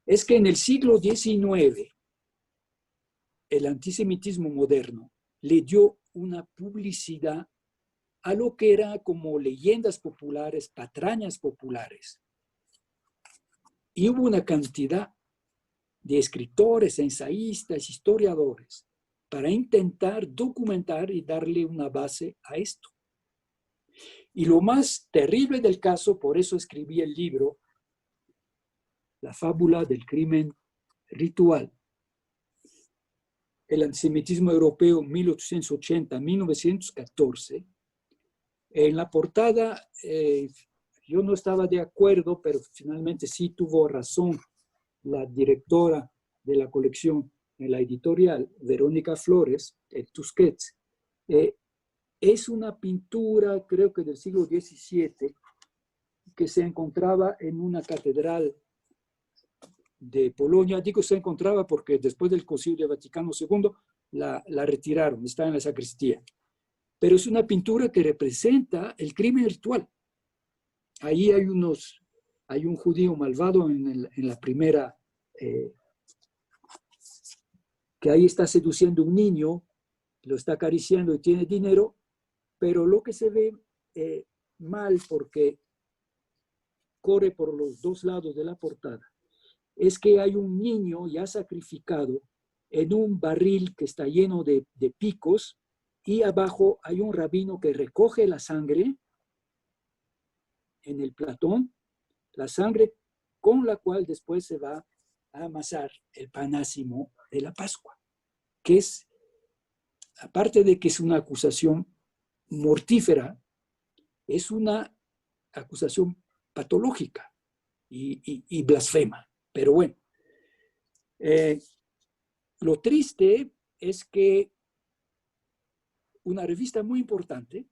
Es que en el siglo XIX, el antisemitismo moderno le dio una publicidad a lo que era como leyendas populares, patrañas populares. Y hubo una cantidad de escritores, ensayistas, historiadores, para intentar documentar y darle una base a esto. Y lo más terrible del caso, por eso escribí el libro, La fábula del crimen ritual. El antisemitismo europeo 1880-1914. En la portada, yo no estaba de acuerdo, pero finalmente sí tuvo razón la directora de la colección en la editorial, Verónica Flores, Tusquets. Es una pintura, creo que del siglo XVII, que se encontraba en una catedral de Polonia. Digo se encontraba porque después del Concilio Vaticano II la retiraron, está en la sacristía. Pero es una pintura que representa el crimen ritual. Ahí hay un judío malvado en la primera, que ahí está seduciendo a un niño, lo está acariciando y tiene dinero, pero lo que se ve mal porque corre por los dos lados de la portada. es que hay un niño ya sacrificado en un barril que está lleno de picos, y abajo hay un rabino que recoge la sangre en el platón, la sangre con la cual después se va a amasar el panásimo de la Pascua, que es, aparte de que es una acusación mortífera, es una acusación patológica y blasfema. Pero bueno, lo triste es que una revista muy importante,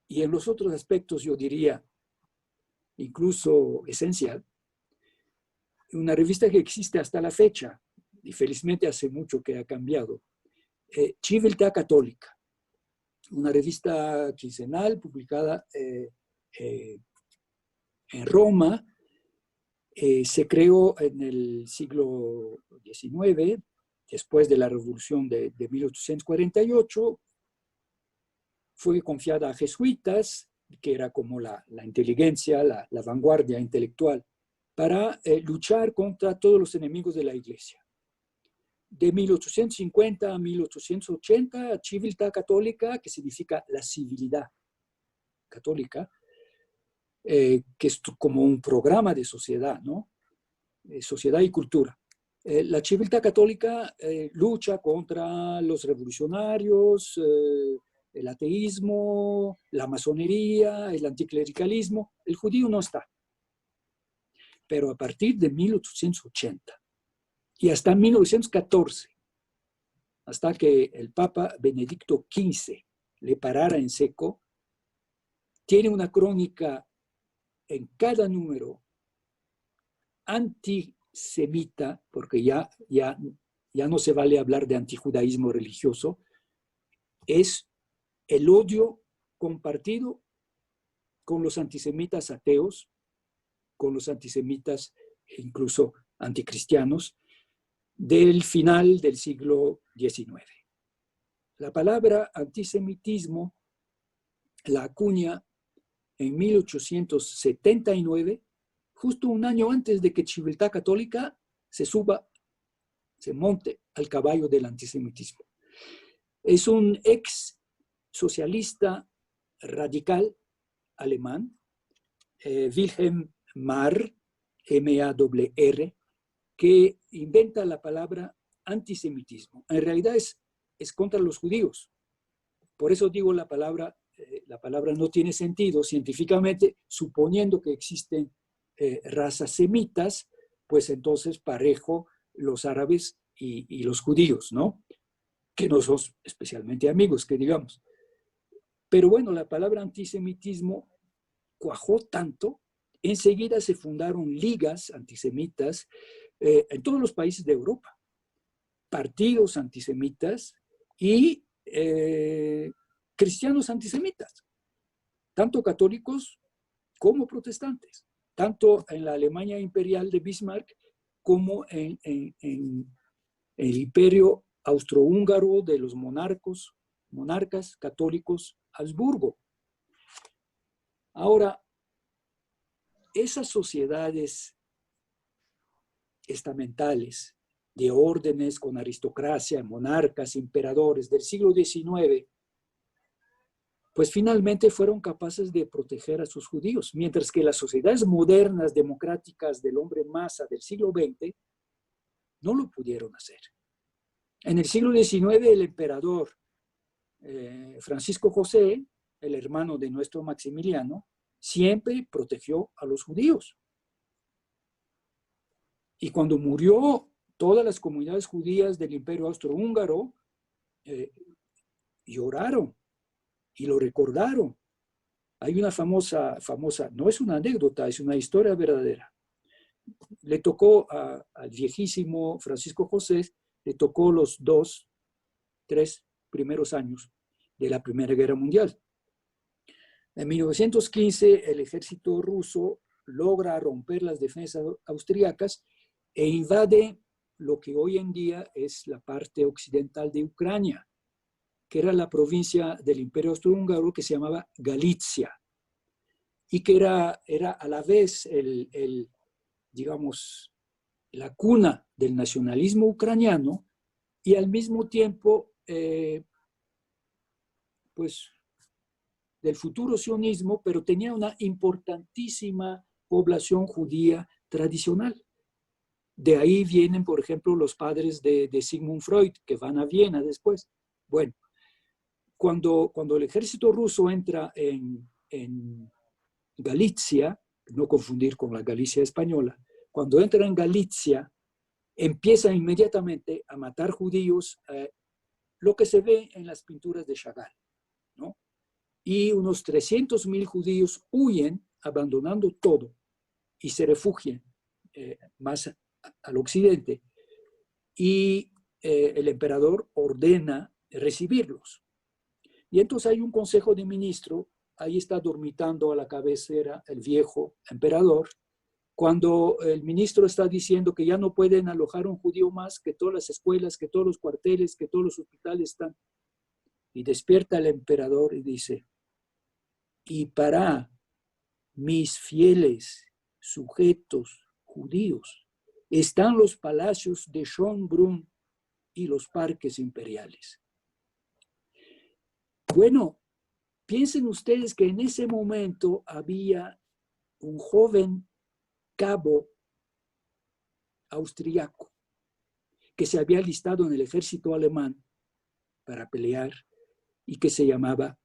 y en los otros aspectos yo diría incluso esencial, una revista que existe hasta la fecha, y felizmente hace mucho que ha cambiado, Civiltà Católica, una revista quincenal publicada en Roma, se creó en el siglo XIX, después de la Revolución de 1848, fue confiada a jesuitas, que era como la inteligencia, la vanguardia intelectual, para luchar contra todos los enemigos de la Iglesia. De 1850 a 1880, Civiltà Católica, que significa la civilidad católica, que es como un programa de sociedad, ¿no? Sociedad y cultura. La Civiltà Católica lucha contra los revolucionarios, el ateísmo, la masonería, el anticlericalismo. El judío no está. Pero a partir de 1880 y hasta 1914, hasta que el Papa Benedicto XV le parara en seco, tiene una crónica en cada número antisemita, porque ya no se vale hablar de antijudaísmo religioso, es el odio compartido con los antisemitas ateos, con los antisemitas incluso anticristianos, del final del siglo XIX. La palabra antisemitismo la acuña en 1879, justo un año antes de que Civiltà Católica se monte al caballo del antisemitismo. Es un ex socialista radical alemán, Wilhelm Marr, M-A-R-R, que inventa la palabra antisemitismo. En realidad es contra los judíos. Por eso digo la palabra no tiene sentido científicamente, suponiendo que existen razas semitas, pues entonces parejo los árabes y los judíos, ¿no? Que no son especialmente amigos, que digamos. Pero bueno, la palabra antisemitismo cuajó tanto, enseguida se fundaron ligas antisemitas en todos los países de Europa, partidos antisemitas y cristianos antisemitas, tanto católicos como protestantes, tanto en la Alemania imperial de Bismarck como en el imperio austrohúngaro de los monarcas católicos Habsburgo. Ahora, esas sociedades estamentales de órdenes con aristocracia, monarcas, emperadores del siglo XIX, pues finalmente fueron capaces de proteger a sus judíos, mientras que las sociedades modernas, democráticas del hombre masa del siglo XX no lo pudieron hacer. En el siglo XIX, el emperador Francisco José, el hermano de nuestro Maximiliano, siempre protegió a los judíos. Y cuando murió, todas las comunidades judías del Imperio Austrohúngaro lloraron y lo recordaron. Hay una famosa, no es una anécdota, es una historia verdadera. Le tocó al viejísimo Francisco José, le tocó los 3 primeros años de la Primera Guerra Mundial. En 1915, el ejército ruso logra romper las defensas austríacas e invade lo que hoy en día es la parte occidental de Ucrania, que era la provincia del Imperio Austrohúngaro que se llamaba Galicia, y que era a la vez el digamos, la cuna del nacionalismo ucraniano y al mismo tiempo, pues, del futuro sionismo, pero tenía una importantísima población judía tradicional. De ahí vienen, por ejemplo, los padres de Sigmund Freud, que van a Viena después. Bueno, cuando el ejército ruso entra en Galicia, no confundir con la Galicia española, cuando entra en Galicia, empieza inmediatamente a matar judíos, lo que se ve en las pinturas de Chagall, ¿no? Y unos 300.000 judíos huyen, abandonando todo, y se refugian más al occidente. Y el emperador ordena recibirlos. Y entonces hay un consejo de ministros, ahí está dormitando a la cabecera el viejo emperador, cuando el ministro está diciendo que ya no pueden alojar un judío más, que todas las escuelas, que todos los cuarteles, que todos los hospitales están. Y despierta el emperador y dice, y para mis fieles sujetos judíos están los palacios de Schönbrunn y los parques imperiales. Bueno, piensen ustedes que en ese momento había un joven cabo austriaco que se había alistado en el ejército alemán para pelear y que se llamaba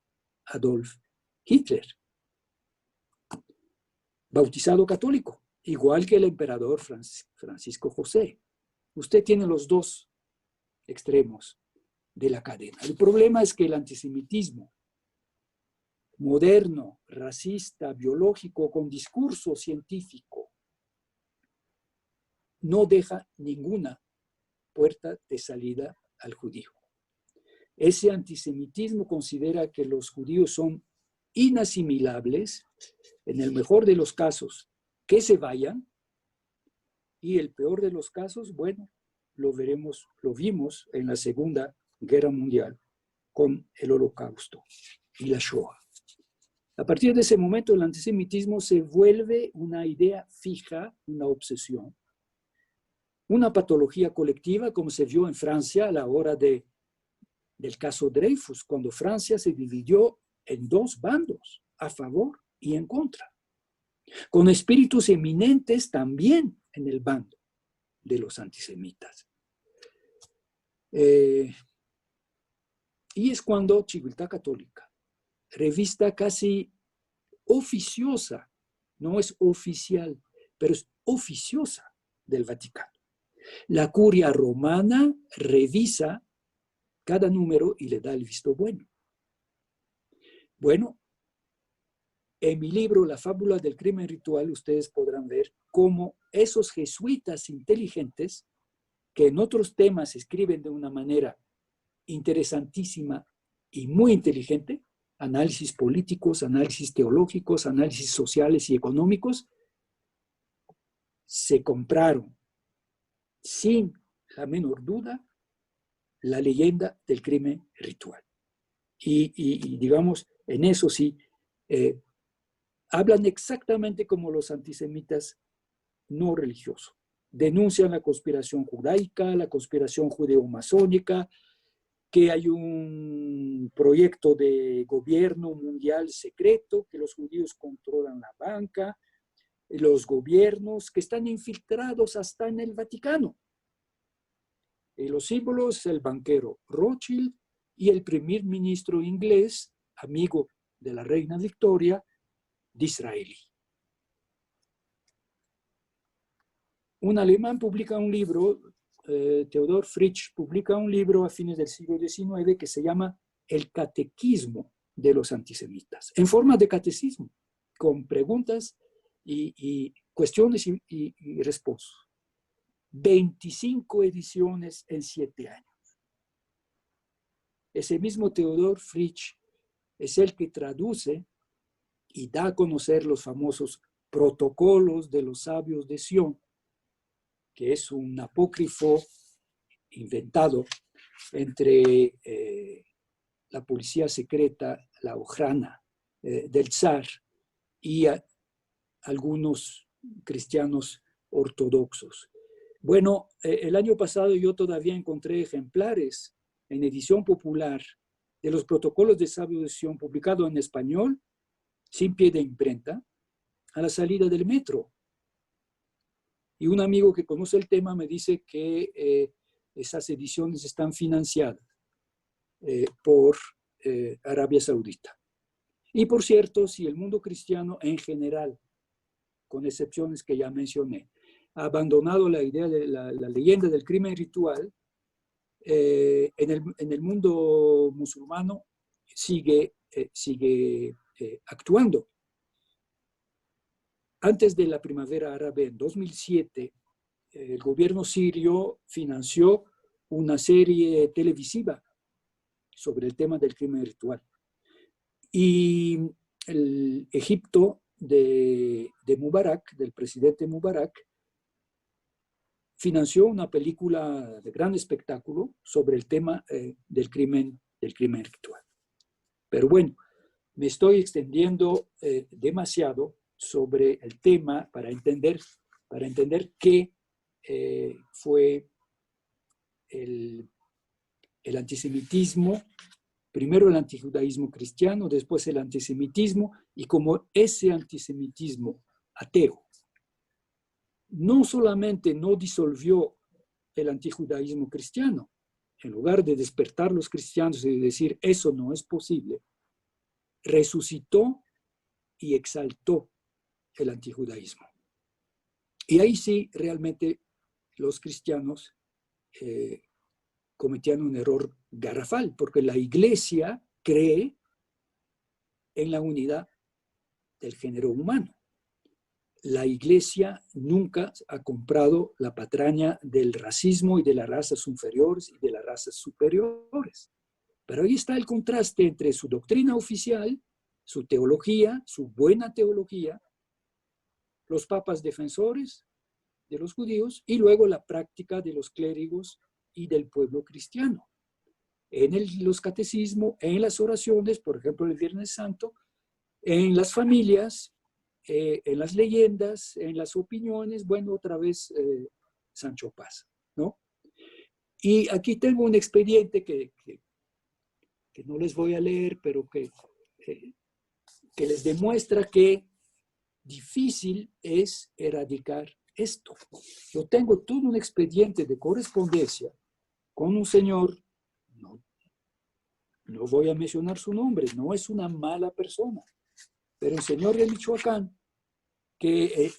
Adolf Hitler, bautizado católico, igual que el emperador Francisco José. Usted tiene los dos extremos de la cadena. El problema es que el antisemitismo moderno, racista, biológico, con discurso científico, no deja ninguna puerta de salida al judío. Ese antisemitismo considera que los judíos son inasimilables, en el mejor de los casos, que se vayan, y el peor de los casos, bueno, lo vimos en la Segunda Guerra Mundial con el Holocausto y la Shoah. A partir de ese momento, el antisemitismo se vuelve una idea fija, una obsesión, una patología colectiva, como se vio en Francia a la hora del caso Dreyfus, cuando Francia se dividió en dos bandos, a favor y en contra, con espíritus eminentes también en el bando de los antisemitas. Y es cuando Civiltà Católica, revista casi oficiosa, no es oficial, pero es oficiosa del Vaticano. La curia romana revisa cada número y le da el visto bueno. Bueno, en mi libro La fábula del crimen ritual ustedes podrán ver cómo esos jesuitas inteligentes, que en otros temas escriben de una manera interesantísima y muy inteligente, análisis políticos, análisis teológicos, análisis sociales y económicos, se compraron sin la menor duda la leyenda del crimen ritual. Y digamos, en eso sí, hablan exactamente como los antisemitas no religiosos. Denuncian la conspiración judaica, la conspiración judeo-masónica, que hay un proyecto de gobierno mundial secreto, que los judíos controlan la banca, los gobiernos que están infiltrados hasta en el Vaticano. Y los símbolos, el banquero Rothschild y el primer ministro inglés, amigo de la reina Victoria, Disraeli. Un alemán publica un libro, Theodor Fritsch publica un libro a fines del siglo XIX que se llama El catequismo de los antisemitas, en forma de catecismo, con preguntas y cuestiones y respuestas. 25 ediciones en 7 años. Ese mismo Theodor Fritsch es el que traduce y da a conocer los famosos protocolos de los sabios de Sion, que es un apócrifo inventado entre la policía secreta, la Ojrana del zar, y algunos cristianos ortodoxos. Bueno, el año pasado yo todavía encontré ejemplares en edición popular de los protocolos de sabio de Sion publicados en español, sin pie de imprenta, a la salida del metro. Y un amigo que conoce el tema me dice que esas ediciones están financiadas por Arabia Saudita. Y por cierto, si el mundo cristiano en general, con excepciones que ya mencioné, ha abandonado la idea de la leyenda del crimen ritual, en el mundo musulmano sigue actuando. Antes de la primavera árabe, en 2007, el gobierno sirio financió una serie televisiva sobre el tema del crimen ritual. Y el Egipto de Mubarak, del presidente Mubarak, financió una película de gran espectáculo sobre el tema del crimen ritual. Pero bueno, me estoy extendiendo demasiado sobre el tema para entender qué fue el antisemitismo, primero el antijudaísmo cristiano, después el antisemitismo, y como ese antisemitismo ateo no solamente no disolvió el antijudaísmo cristiano, en lugar de despertar los cristianos y decir eso no es posible, resucitó y exaltó el antijudaísmo. Y ahí sí, realmente los cristianos cometían un error garrafal, porque la iglesia cree en la unidad del género humano. La iglesia nunca ha comprado la patraña del racismo y de las razas inferiores y de las razas superiores. Pero ahí está el contraste entre su doctrina oficial, su teología, su buena teología, los papas defensores de los judíos y luego la práctica de los clérigos y del pueblo cristiano. En los catecismos, en las oraciones, por ejemplo el Viernes Santo, en las familias, en las leyendas, en las opiniones, bueno, otra vez Sancho Panza, ¿no? Y aquí tengo un expediente que no les voy a leer, pero que les demuestra que difícil es erradicar esto. Yo tengo todo un expediente de correspondencia con un señor, no voy a mencionar su nombre, no es una mala persona, pero un señor de Michoacán que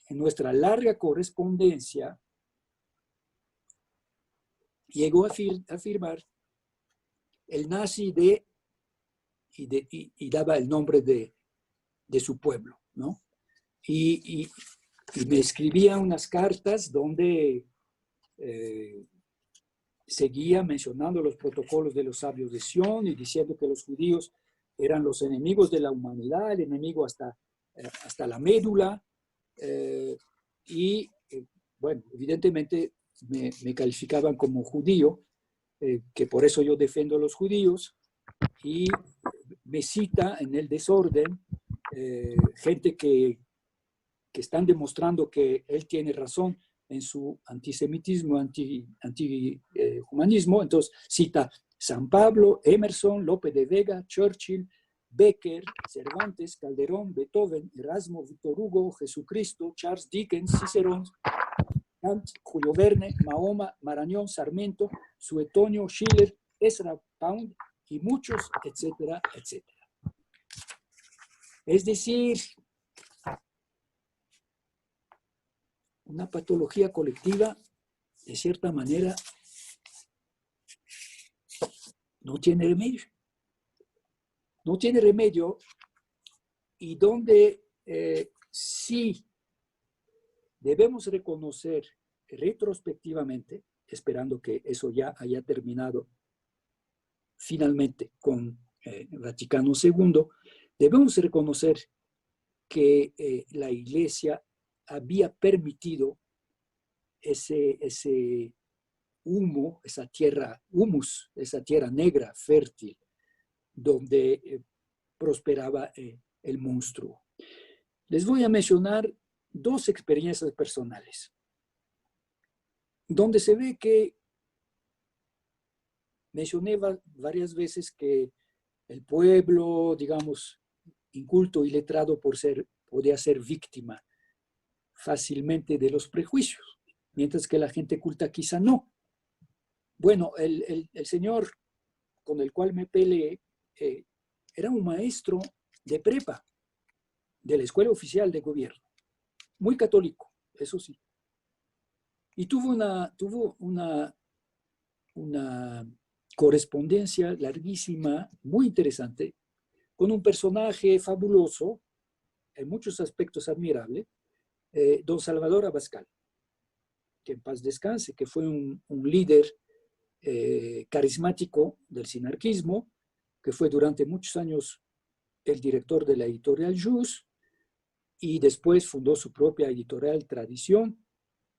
en nuestra larga correspondencia llegó a afirmar el nazi y daba el nombre de su pueblo, ¿no? Y me escribía unas cartas donde seguía mencionando los protocolos de los sabios de Sion y diciendo que los judíos eran los enemigos de la humanidad, el enemigo hasta la médula, bueno, evidentemente me calificaban como judío, que por eso yo defiendo a los judíos, y me cita en el desorden gente que están demostrando que él tiene razón en su antisemitismo, antihumanismo. Entonces cita San Pablo, Emerson, Lope de Vega, Churchill, Becker, Cervantes, Calderón, Beethoven, Erasmo, Víctor Hugo, Jesucristo, Charles Dickens, Cicerón, Kant, Julio Verne, Mahoma, Marañón, Sarmiento, Suetonio, Schiller, Ezra Pound y muchos, etcétera, etcétera. Es decir, una patología colectiva, de cierta manera, no tiene remedio. No tiene remedio, y donde sí debemos reconocer retrospectivamente, esperando que eso ya haya terminado finalmente con Vaticano II, debemos reconocer que la Iglesia había permitido ese humo, esa tierra, humus, esa tierra negra, fértil, donde prosperaba el monstruo. Les voy a mencionar dos experiencias personales, donde se ve que mencioné varias veces que el pueblo, digamos, inculto y letrado podía ser víctima fácilmente de los prejuicios, mientras que la gente culta quizá no. Bueno, el señor con el cual me peleé era un maestro de prepa, de la Escuela Oficial de Gobierno, muy católico, eso sí. Y tuvo una correspondencia larguísima, muy interesante, con un personaje fabuloso, en muchos aspectos admirable, don Salvador Abascal, que en paz descanse, que fue un líder carismático del sinarquismo, que fue durante muchos años el director de la editorial Jus, y después fundó su propia editorial Tradición,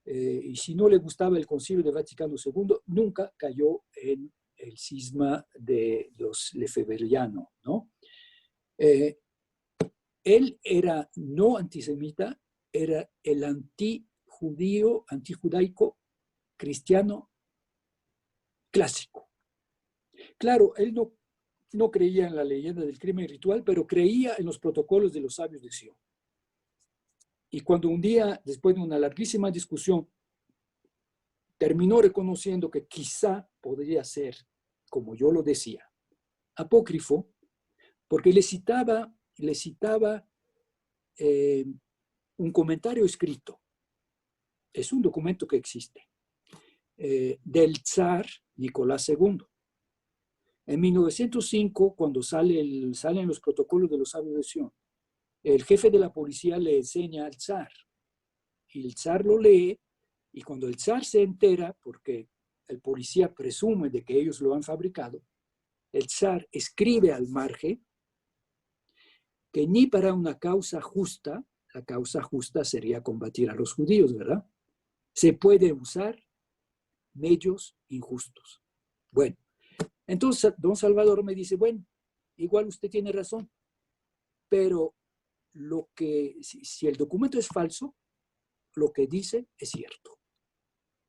y si no le gustaba el Concilio de Vaticano II, nunca cayó en el cisma de los lefebvrianos, ¿no? Él era no antisemita, era el antijudío, antijudaico cristiano clásico. Claro, él no creía en la leyenda del crimen ritual, pero creía en los protocolos de los sabios de Sion. Y cuando un día, después de una larguísima discusión, terminó reconociendo que quizá podría ser, como yo lo decía, apócrifo, porque le citaba un comentario escrito, es un documento que existe, del zar Nicolás II. En 1905, cuando salen los protocolos de los sabios de Sion, el jefe de la policía le enseña al zar, y el zar lo lee, y cuando el zar se entera, porque el policía presume de que ellos lo han fabricado, el zar escribe al margen que ni para una causa justa, la causa justa sería combatir a los judíos, ¿verdad?, se puede usar medios injustos. Bueno, entonces don Salvador me dice, bueno, igual usted tiene razón, pero si el documento es falso, lo que dice es cierto.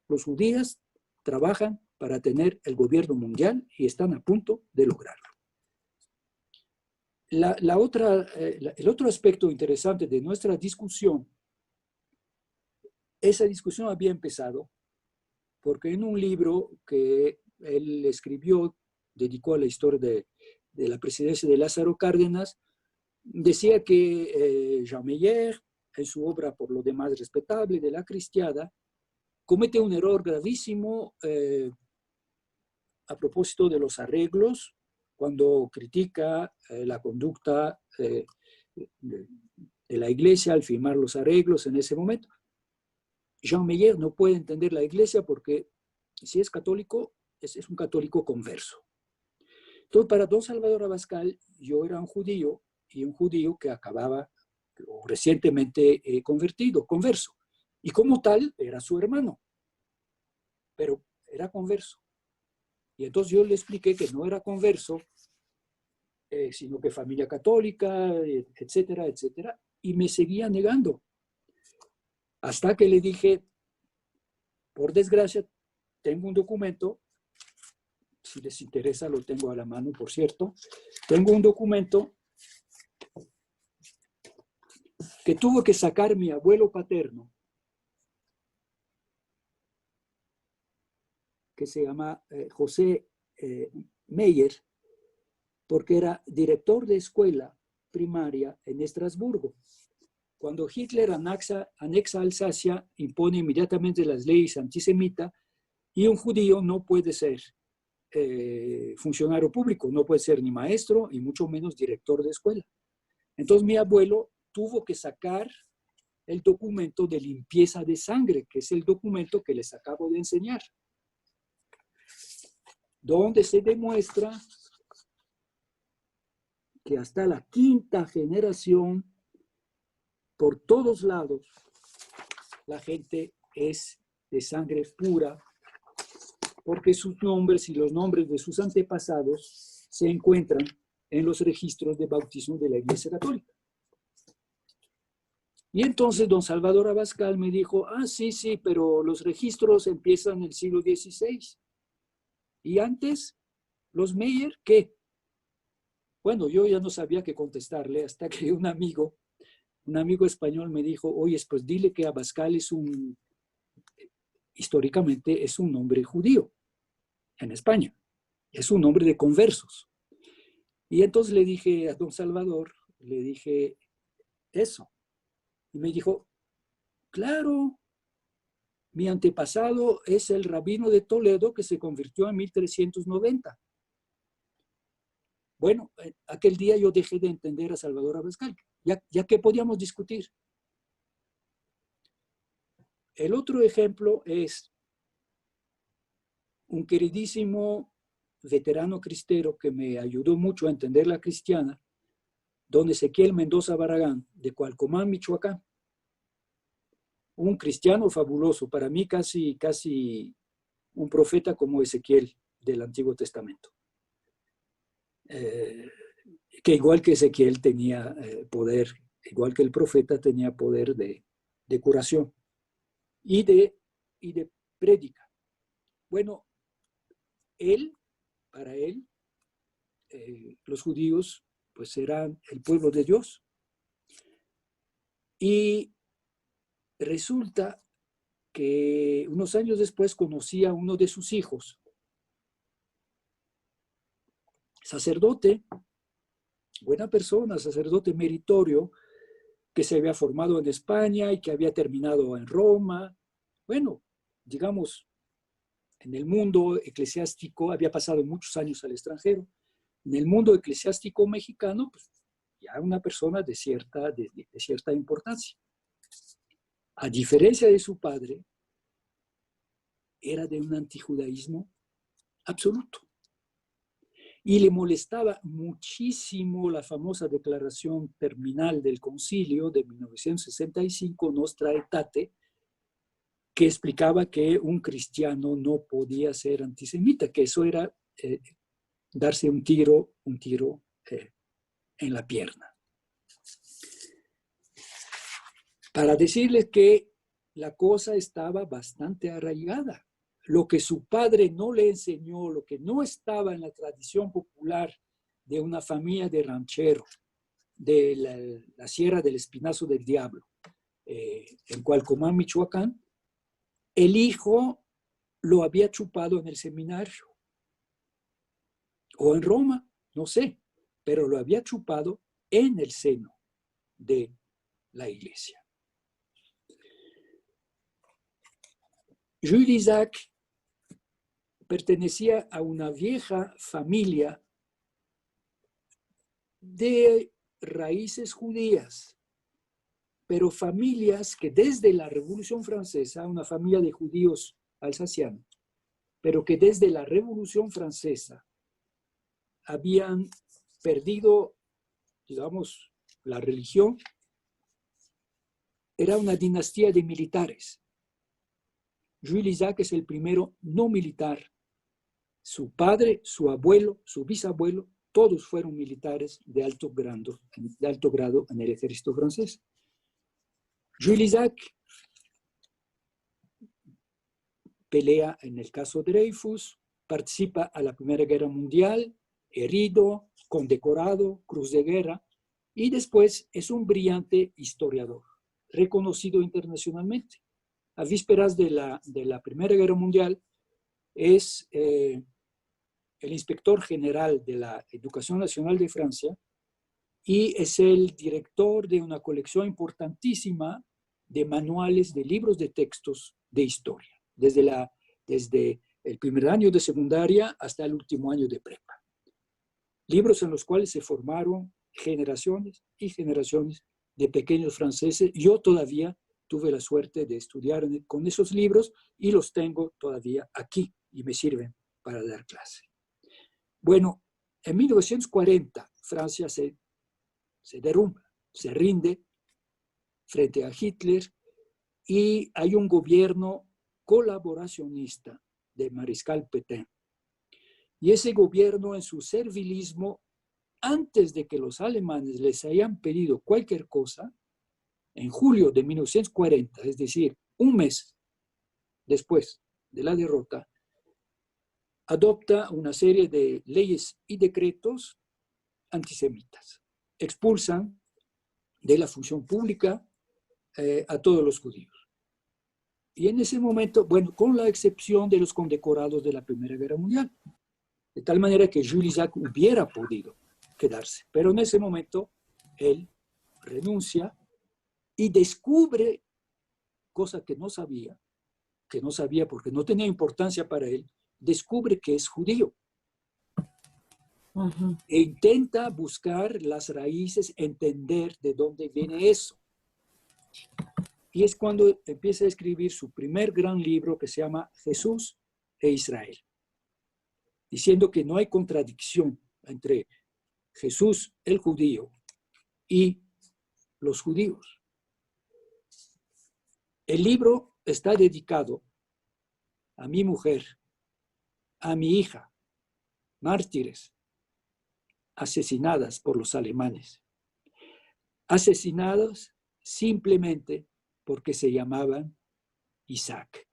Los judíos trabajan para tener el gobierno mundial y están a punto de lograrlo. El otro aspecto interesante de nuestra discusión, esa discusión había empezado porque en un libro que él escribió, dedicó a la historia de la presidencia de Lázaro Cárdenas, decía que Jean Meyer, en su obra por lo demás respetable de La Cristiada, comete un error gravísimo a propósito de los arreglos, cuando critica la conducta de la Iglesia al firmar los arreglos en ese momento. Jean Meyer no puede entender la Iglesia porque si es católico, es un católico converso. Entonces, para don Salvador Abascal, yo era un judío, y un judío que acababa o recientemente converso. Y como tal, era su hermano, pero era converso. Y entonces yo le expliqué que no era converso, sino que familia católica, etcétera, etcétera, y me seguía negando. Hasta que le dije, por desgracia, tengo un documento, si les interesa lo tengo a la mano, por cierto, tengo un documento que tuvo que sacar mi abuelo paterno, que se llama José Meyer, porque era director de escuela primaria en Estrasburgo. Cuando Hitler anexa Alsacia, impone inmediatamente las leyes antisemitas, y un judío no puede ser funcionario público, no puede ser ni maestro, y mucho menos director de escuela. Entonces mi abuelo tuvo que sacar el documento de limpieza de sangre, que es el documento que les acabo de enseñar, donde se demuestra que hasta la quinta generación, por todos lados, la gente es de sangre pura, porque sus nombres y los nombres de sus antepasados se encuentran en los registros de bautismo de la Iglesia Católica. Y entonces don Salvador Abascal me dijo, sí, pero los registros empiezan en el siglo XVI. Y antes, los Meyer, ¿qué? Bueno, yo ya no sabía qué contestarle hasta que un amigo español me dijo, oye, pues dile que Abascal históricamente es un nombre judío en España, es un nombre de conversos. Y entonces le dije a don Salvador, le dije eso. Y me dijo, claro, mi antepasado es el rabino de Toledo que se convirtió en 1390. Bueno, aquel día yo dejé de entender a Salvador Abascal, ya que podíamos discutir. El otro ejemplo es un queridísimo veterano cristero que me ayudó mucho a entender la cristiana, don Ezequiel Mendoza Barragán, de Cualcomán, Michoacán. Un cristiano fabuloso, para mí casi un profeta como Ezequiel del Antiguo Testamento. Que igual que Ezequiel tenía poder, igual que el profeta tenía poder de curación y de prédica. Bueno, para él, los judíos pues eran el pueblo de Dios. Y resulta que unos años después conocí a uno de sus hijos, sacerdote, buena persona, sacerdote meritorio, que se había formado en España y que había terminado en Roma. Bueno, digamos, en el mundo eclesiástico, había pasado muchos años al extranjero. En el mundo eclesiástico mexicano, pues, ya una persona de cierta importancia. A diferencia de su padre, era de un antijudaísmo absoluto. Y le molestaba muchísimo la famosa declaración terminal del concilio de 1965, Nostra Aetate, que explicaba que un cristiano no podía ser antisemita, que eso era darse un tiro en la pierna. Para decirles que la cosa estaba bastante arraigada. Lo que su padre no le enseñó, lo que no estaba en la tradición popular de una familia de rancheros, de la Sierra del Espinazo del Diablo, en Cualcomán, Michoacán, el hijo lo había chupado en el seminario o en Roma, no sé, pero lo había chupado en el seno de la iglesia. Jules Isaac pertenecía a una vieja familia de raíces judías, pero familias que desde la Revolución Francesa, una familia de judíos alsacianos, pero que desde la Revolución Francesa habían perdido, digamos, la religión. Era una dinastía de militares. Jules Isaac es el primero no militar. Su padre, su abuelo, su bisabuelo, todos fueron militares de alto grado en el ejército francés. Jules Isaac pelea en el caso Dreyfus, participa a la Primera Guerra Mundial, herido, condecorado, Cruz de Guerra, y después es un brillante historiador, reconocido internacionalmente. A vísperas de la Primera Guerra Mundial, es el inspector general de la Educación Nacional de Francia y es el director de una colección importantísima de manuales, de libros de textos de historia, desde el primer año de secundaria hasta el último año de prepa. Libros en los cuales se formaron generaciones y generaciones de pequeños franceses. Yo todavía tuve la suerte de estudiar con esos libros y los tengo todavía aquí y me sirven para dar clase. Bueno, en 1940 Francia se derrumba, se rinde frente a Hitler y hay un gobierno colaboracionista de Mariscal Pétain. Y ese gobierno, en su servilismo, antes de que los alemanes les hayan pedido cualquier cosa, en julio de 1940, es decir, un mes después de la derrota, adopta una serie de leyes y decretos antisemitas. Expulsan de la función pública a todos los judíos. Y en ese momento, bueno, con la excepción de los condecorados de la Primera Guerra Mundial, de tal manera que Jules Isaac hubiera podido quedarse. Pero en ese momento, él renuncia y descubre, cosa que no sabía porque no tenía importancia para él, descubre que es judío. Ujú. E intenta buscar las raíces, entender de dónde viene eso. Y es cuando empieza a escribir su primer gran libro que se llama Jesús e Israel, diciendo que no hay contradicción entre Jesús el judío y los judíos. El libro está dedicado a mi mujer, a mi hija, mártires, asesinadas por los alemanes, asesinadas simplemente porque se llamaban Isaac.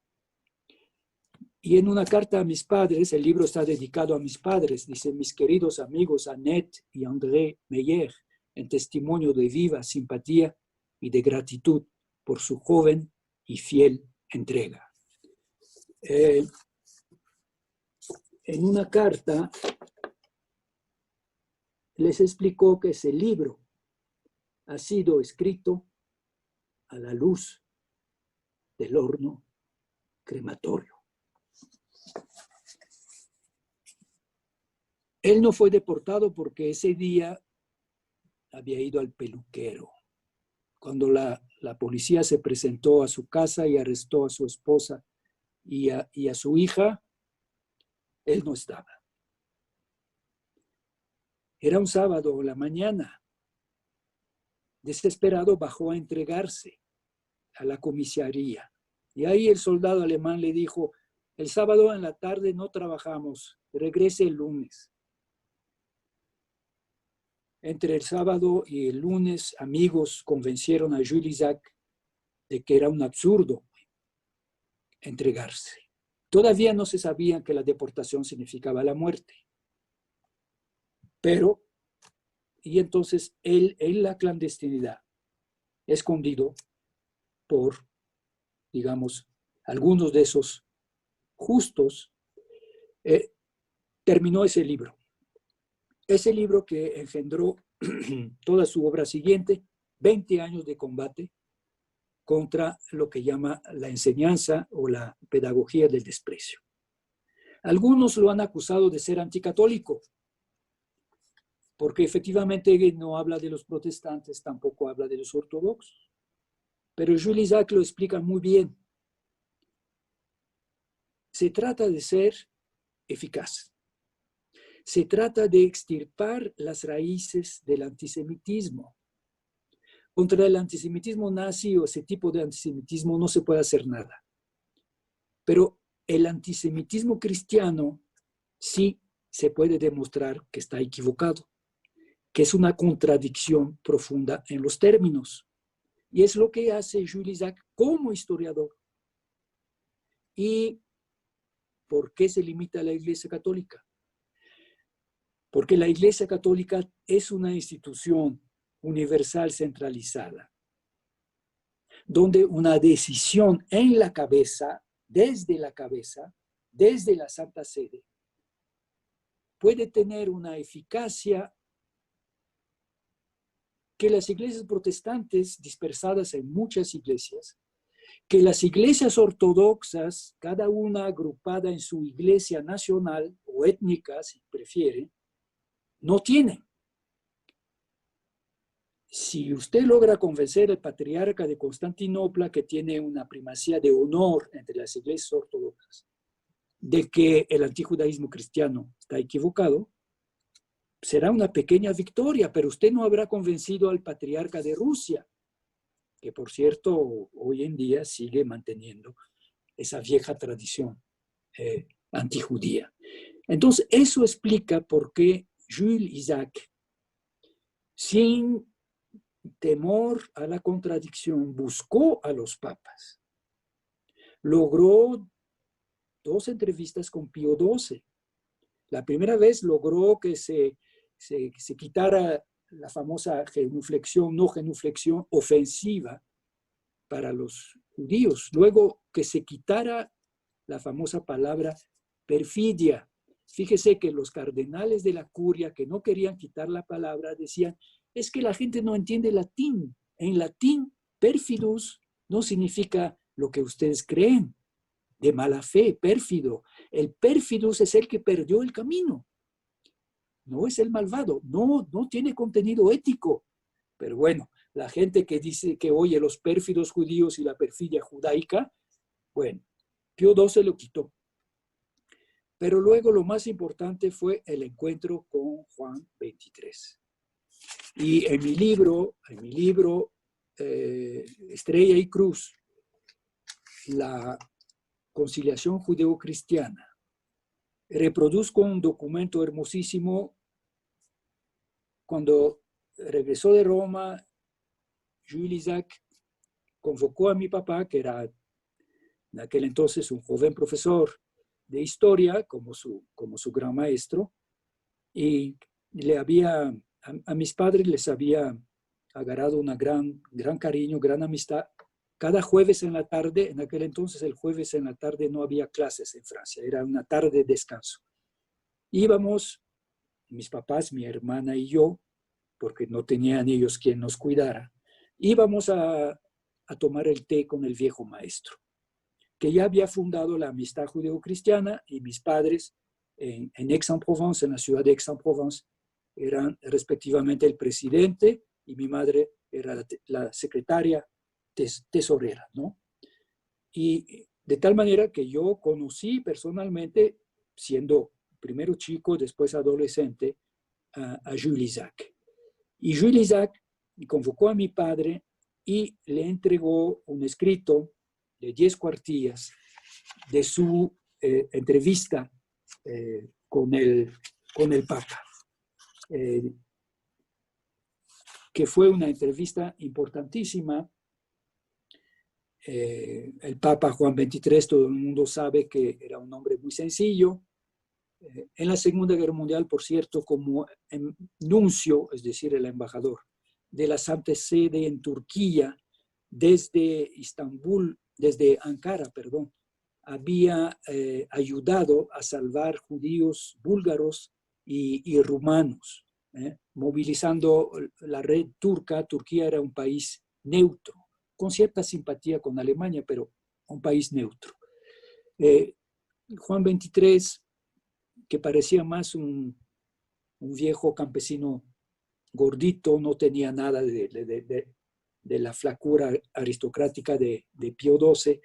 Y en una carta a mis padres, el libro está dedicado a mis padres, dice: mis queridos amigos Annette y André Meyer, en testimonio de viva simpatía y de gratitud por su joven y fiel entrega. En una carta les explicó que ese libro ha sido escrito a la luz del horno crematorio. Él no fue deportado porque ese día había ido al peluquero. Cuando la policía se presentó a su casa y arrestó a su esposa y a su hija, él no estaba. Era un sábado a la mañana. Desesperado bajó a entregarse a la comisaría. Y ahí el soldado alemán le dijo: el sábado en la tarde no trabajamos, regrese el lunes. Entre el sábado y el lunes, amigos convencieron a Jules Isaac de que era un absurdo entregarse. Todavía no se sabía que la deportación significaba la muerte. Pero, y entonces él en la clandestinidad, escondido por, digamos, algunos de esos justos, terminó ese libro. Ese libro que engendró toda su obra siguiente, 20 años de combate contra lo que llama la enseñanza o la pedagogía del desprecio. Algunos lo han acusado de ser anticatólico, porque efectivamente no habla de los protestantes, tampoco habla de los ortodoxos. Pero Jules Isaac lo explica muy bien. Se trata de ser eficaz. Se trata de extirpar las raíces del antisemitismo. Contra el antisemitismo nazi o ese tipo de antisemitismo no se puede hacer nada. Pero el antisemitismo cristiano sí se puede demostrar que está equivocado, que es una contradicción profunda en los términos. Y es lo que hace Jules Isaac como historiador. ¿Y por qué se limita a la Iglesia Católica? Porque la Iglesia Católica es una institución universal centralizada, donde una decisión en la cabeza, desde la Santa Sede, puede tener una eficacia que las iglesias protestantes, dispersadas en muchas iglesias, que las iglesias ortodoxas, cada una agrupada en su iglesia nacional o étnica, si prefiere, no tienen. Si usted logra convencer al patriarca de Constantinopla, que tiene una primacía de honor entre las iglesias ortodoxas, de que el antijudaísmo cristiano está equivocado, será una pequeña victoria, pero usted no habrá convencido al patriarca de Rusia, que por cierto hoy en día sigue manteniendo esa vieja tradición antijudía. Entonces, eso explica por qué Jules Isaac, sin temor a la contradicción, buscó a los papas. Logró 2 entrevistas con Pío XII. La primera vez logró que se quitara la famosa genuflexión, no genuflexión ofensiva para los judíos. Luego que se quitara la famosa palabra perfidia. Fíjese que los cardenales de la curia que no querían quitar la palabra decían, es que la gente no entiende latín. En latín, perfidus no significa lo que ustedes creen, de mala fe, pérfido. El pérfidus es el que perdió el camino. No es el malvado, no tiene contenido ético. Pero bueno, la gente que dice que oye los pérfidos judíos y la perfidia judaica, bueno, Pío XII lo quitó. Pero luego lo más importante fue el encuentro con Juan XXIII. Y en mi libro Estrella y Cruz, la conciliación judeo-cristiana, reproduzco un documento hermosísimo. Cuando regresó de Roma, Jules Isaac convocó a mi papá, que era en aquel entonces un joven profesor de historia, como su gran maestro, y a mis padres les había agarrado una gran cariño, gran amistad. Cada jueves en la tarde, en aquel entonces el jueves en la tarde no había clases en Francia, era una tarde de descanso. Íbamos, mis papás, mi hermana y yo, porque no tenían ellos quien nos cuidara, íbamos a tomar el té con el viejo maestro, que ya había fundado la Amistad Judeo-Cristiana, y mis padres en Aix-en-Provence, en la ciudad de Aix-en-Provence, eran respectivamente el presidente y mi madre era la secretaria tesorera, ¿no? Y de tal manera que yo conocí personalmente, siendo primero chico, después adolescente, a Jules Isaac. Y Jules Isaac convocó a mi padre y le entregó un escrito de 10 cuartillas de su entrevista con el Papa, que fue una entrevista importantísima. El Papa Juan XXIII, todo el mundo sabe que era un hombre muy sencillo. En la Segunda Guerra Mundial, por cierto, como nuncio, es decir, el embajador de la Santa Sede en Turquía, desde Ankara, perdón, había ayudado a salvar judíos búlgaros y rumanos, movilizando la red turca. Turquía era un país neutro, con cierta simpatía con Alemania, pero un país neutro. Juan XXIII, que parecía más un viejo campesino gordito, no tenía nada de la flacura aristocrática de Pío XII.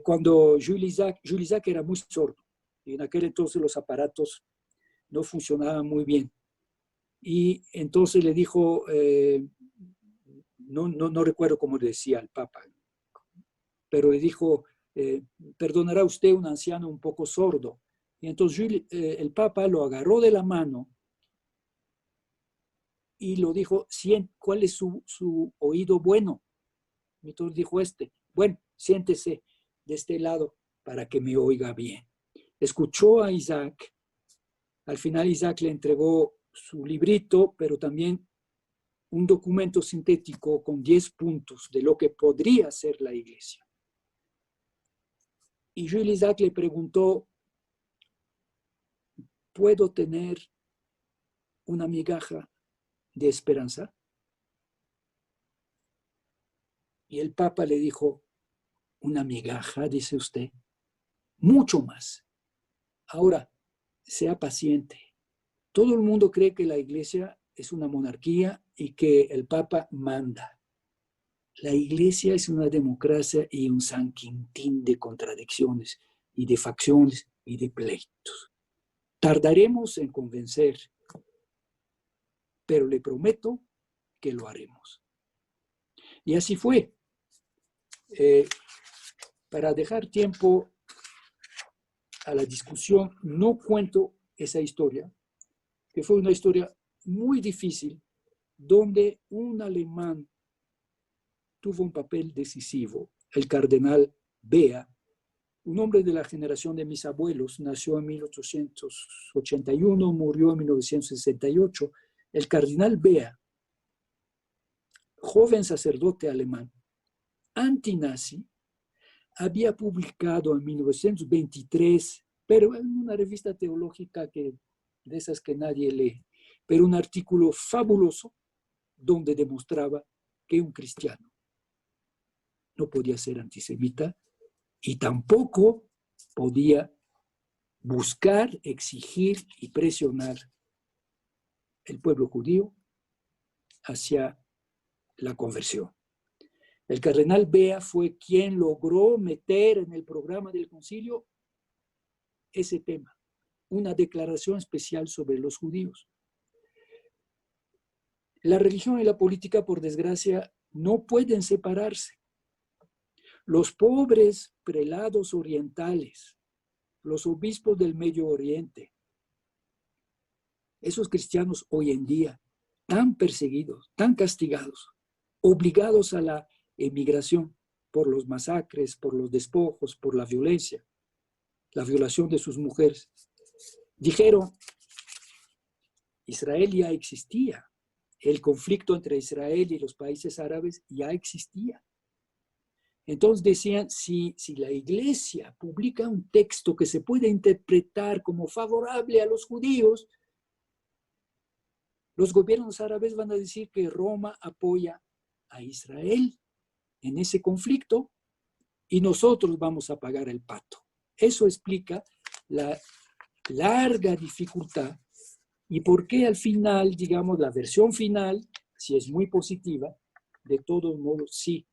Cuando Jules Isaac era muy sordo, y en aquel entonces los aparatos no funcionaban muy bien. Y entonces le dijo, no recuerdo cómo le decía al Papa, pero le dijo, perdonará usted un anciano un poco sordo. Y entonces el Papa lo agarró de la mano y lo dijo, ¿cuál es su oído bueno? Y entonces dijo bueno, siéntese de este lado para que me oiga bien. Escuchó a Isaac. Al final Isaac le entregó su librito, pero también un documento sintético con 10 puntos de lo que podría ser la iglesia. Y Jules Isaac le preguntó, ¿puedo tener una migaja de esperanza? Y el Papa le dijo, una migaja, dice usted, mucho más. Ahora, sea paciente. Todo el mundo cree que la iglesia es una monarquía y que el Papa manda. La iglesia es una democracia y un San Quintín de contradicciones y de facciones y de pleitos. Tardaremos en convencer, pero le prometo que lo haremos. Y así fue. Para dejar tiempo a la discusión, no cuento esa historia, que fue una historia muy difícil, donde un alemán tuvo un papel decisivo, el cardenal Bea, un hombre de la generación de mis abuelos, nació en 1881, murió en 1968. El cardenal Bea, joven sacerdote alemán, antinazi, había publicado en 1923, pero en una revista teológica de esas que nadie lee, pero un artículo fabuloso donde demostraba que un cristiano no podía ser antisemita y tampoco podía buscar, exigir y presionar el pueblo judío hacia la conversión. El cardenal Bea fue quien logró meter en el programa del concilio ese tema, una declaración especial sobre los judíos. La religión y la política, por desgracia, no pueden separarse. Los pobres prelados orientales, los obispos del Medio Oriente, esos cristianos hoy en día tan perseguidos, tan castigados, obligados a la emigración por los masacres, por los despojos, por la violencia, la violación de sus mujeres, dijeron, Israel ya existía, el conflicto entre Israel y los países árabes ya existía. Entonces decían, si la iglesia publica un texto que se puede interpretar como favorable a los judíos, los gobiernos árabes van a decir que Roma apoya a Israel en ese conflicto y nosotros vamos a pagar el pato. Eso explica la larga dificultad y por qué al final, digamos, la versión final, si es muy positiva, de todos modos sí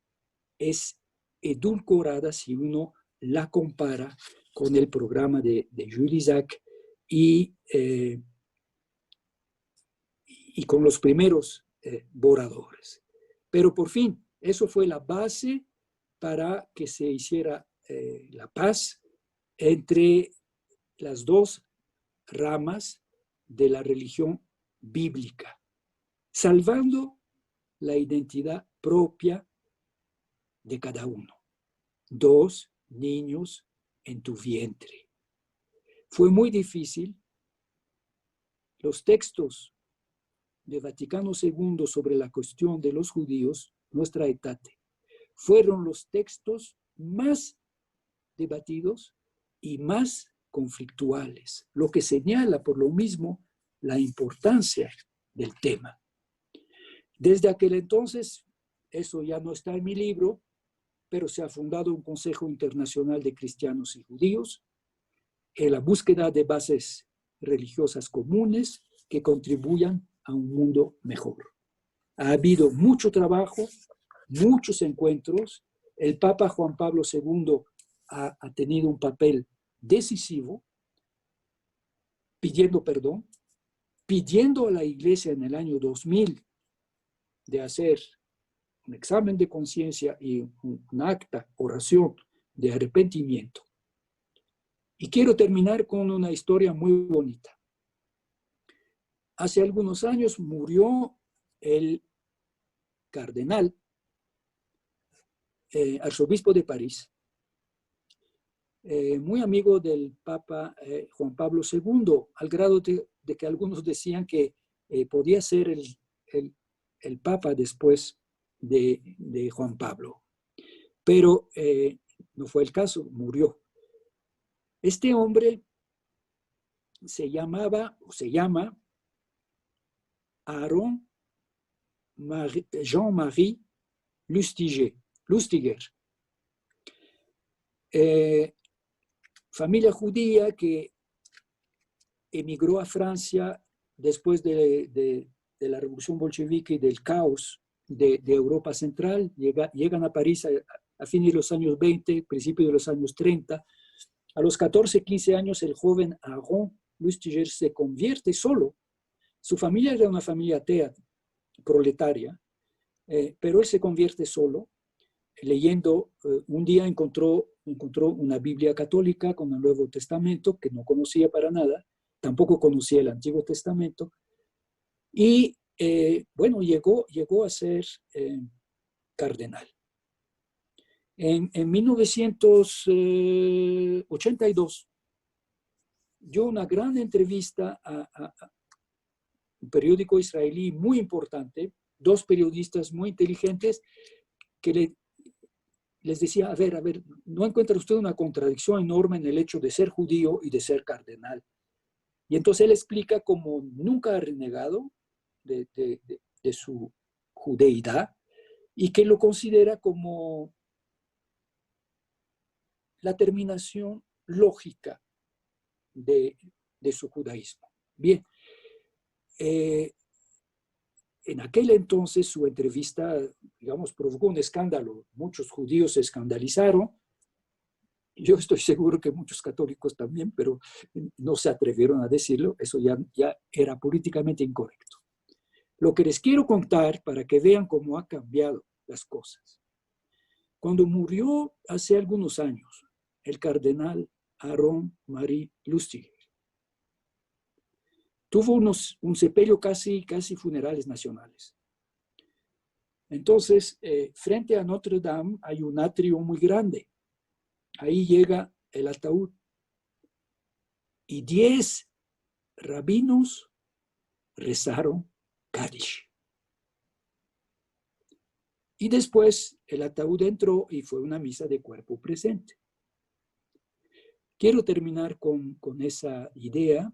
es edulcorada si uno la compara con el programa de Jules Isaac y con los primeros borradores. Pero por fin, eso fue la base para que se hiciera la paz entre las dos ramas de la religión bíblica, salvando la identidad propia de cada uno. 2 niños en tu vientre. Fue muy difícil. Los textos de Vaticano II sobre la cuestión de los judíos, Nostra Aetate, fueron los textos más debatidos y más conflictuales, lo que señala por lo mismo la importancia del tema. Desde aquel entonces, eso ya no está en mi libro, pero se ha fundado un Consejo Internacional de Cristianos y Judíos en la búsqueda de bases religiosas comunes que contribuyan a un mundo mejor. Ha habido mucho trabajo, muchos encuentros. El Papa Juan Pablo II ha tenido un papel decisivo, pidiendo perdón, pidiendo a la Iglesia en el año 2000 de hacer un examen de conciencia y un acta, oración de arrepentimiento. Y quiero terminar con una historia muy bonita. Hace algunos años murió el cardenal, arzobispo de París, muy amigo del Papa Juan Pablo II, al grado de que algunos decían que podía ser el Papa después de Juan Pablo. Pero no fue el caso, murió. Este hombre se llama Aaron Jean-Marie Lustiger. Familia judía que emigró a Francia después de la revolución bolchevique y del caos de Europa Central, llegan a París a fines de los años 20, principios de los años 30. A los 14, 15 años, el joven Aaron Lustiger se convierte solo. Su familia era una familia atea, proletaria, pero él se convierte solo, leyendo, un día encontró una Biblia católica con el Nuevo Testamento, que no conocía para nada, tampoco conocía el Antiguo Testamento, y bueno, llegó a ser cardenal. En 1982 dio una gran entrevista a un periódico israelí muy importante, dos periodistas muy inteligentes que les decía, a ver, ¿no encuentra usted una contradicción enorme en el hecho de ser judío y de ser cardenal? Y entonces él explica cómo nunca ha renegado de su judeidad y que lo considera como la terminación lógica de su judaísmo. Bien, en aquel entonces su entrevista, digamos, provocó un escándalo. Muchos judíos se escandalizaron. Yo estoy seguro que muchos católicos también, pero no se atrevieron a decirlo. Eso ya era políticamente incorrecto. Lo que les quiero contar para que vean cómo ha cambiado las cosas. Cuando murió hace algunos años el cardenal Aaron Marie Lustiger, tuvo un sepelio casi funerales nacionales. Entonces, frente a Notre Dame hay un atrio muy grande. Ahí llega el ataúd. Y 10 rabinos rezaron Kaddish. Y después el ataúd entró y fue una misa de cuerpo presente. Quiero terminar con esa idea,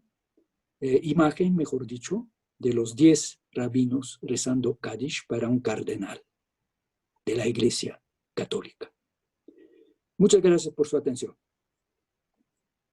imagen, mejor dicho, de los 10 rabinos rezando Kaddish para un cardenal de la Iglesia Católica. Muchas gracias por su atención.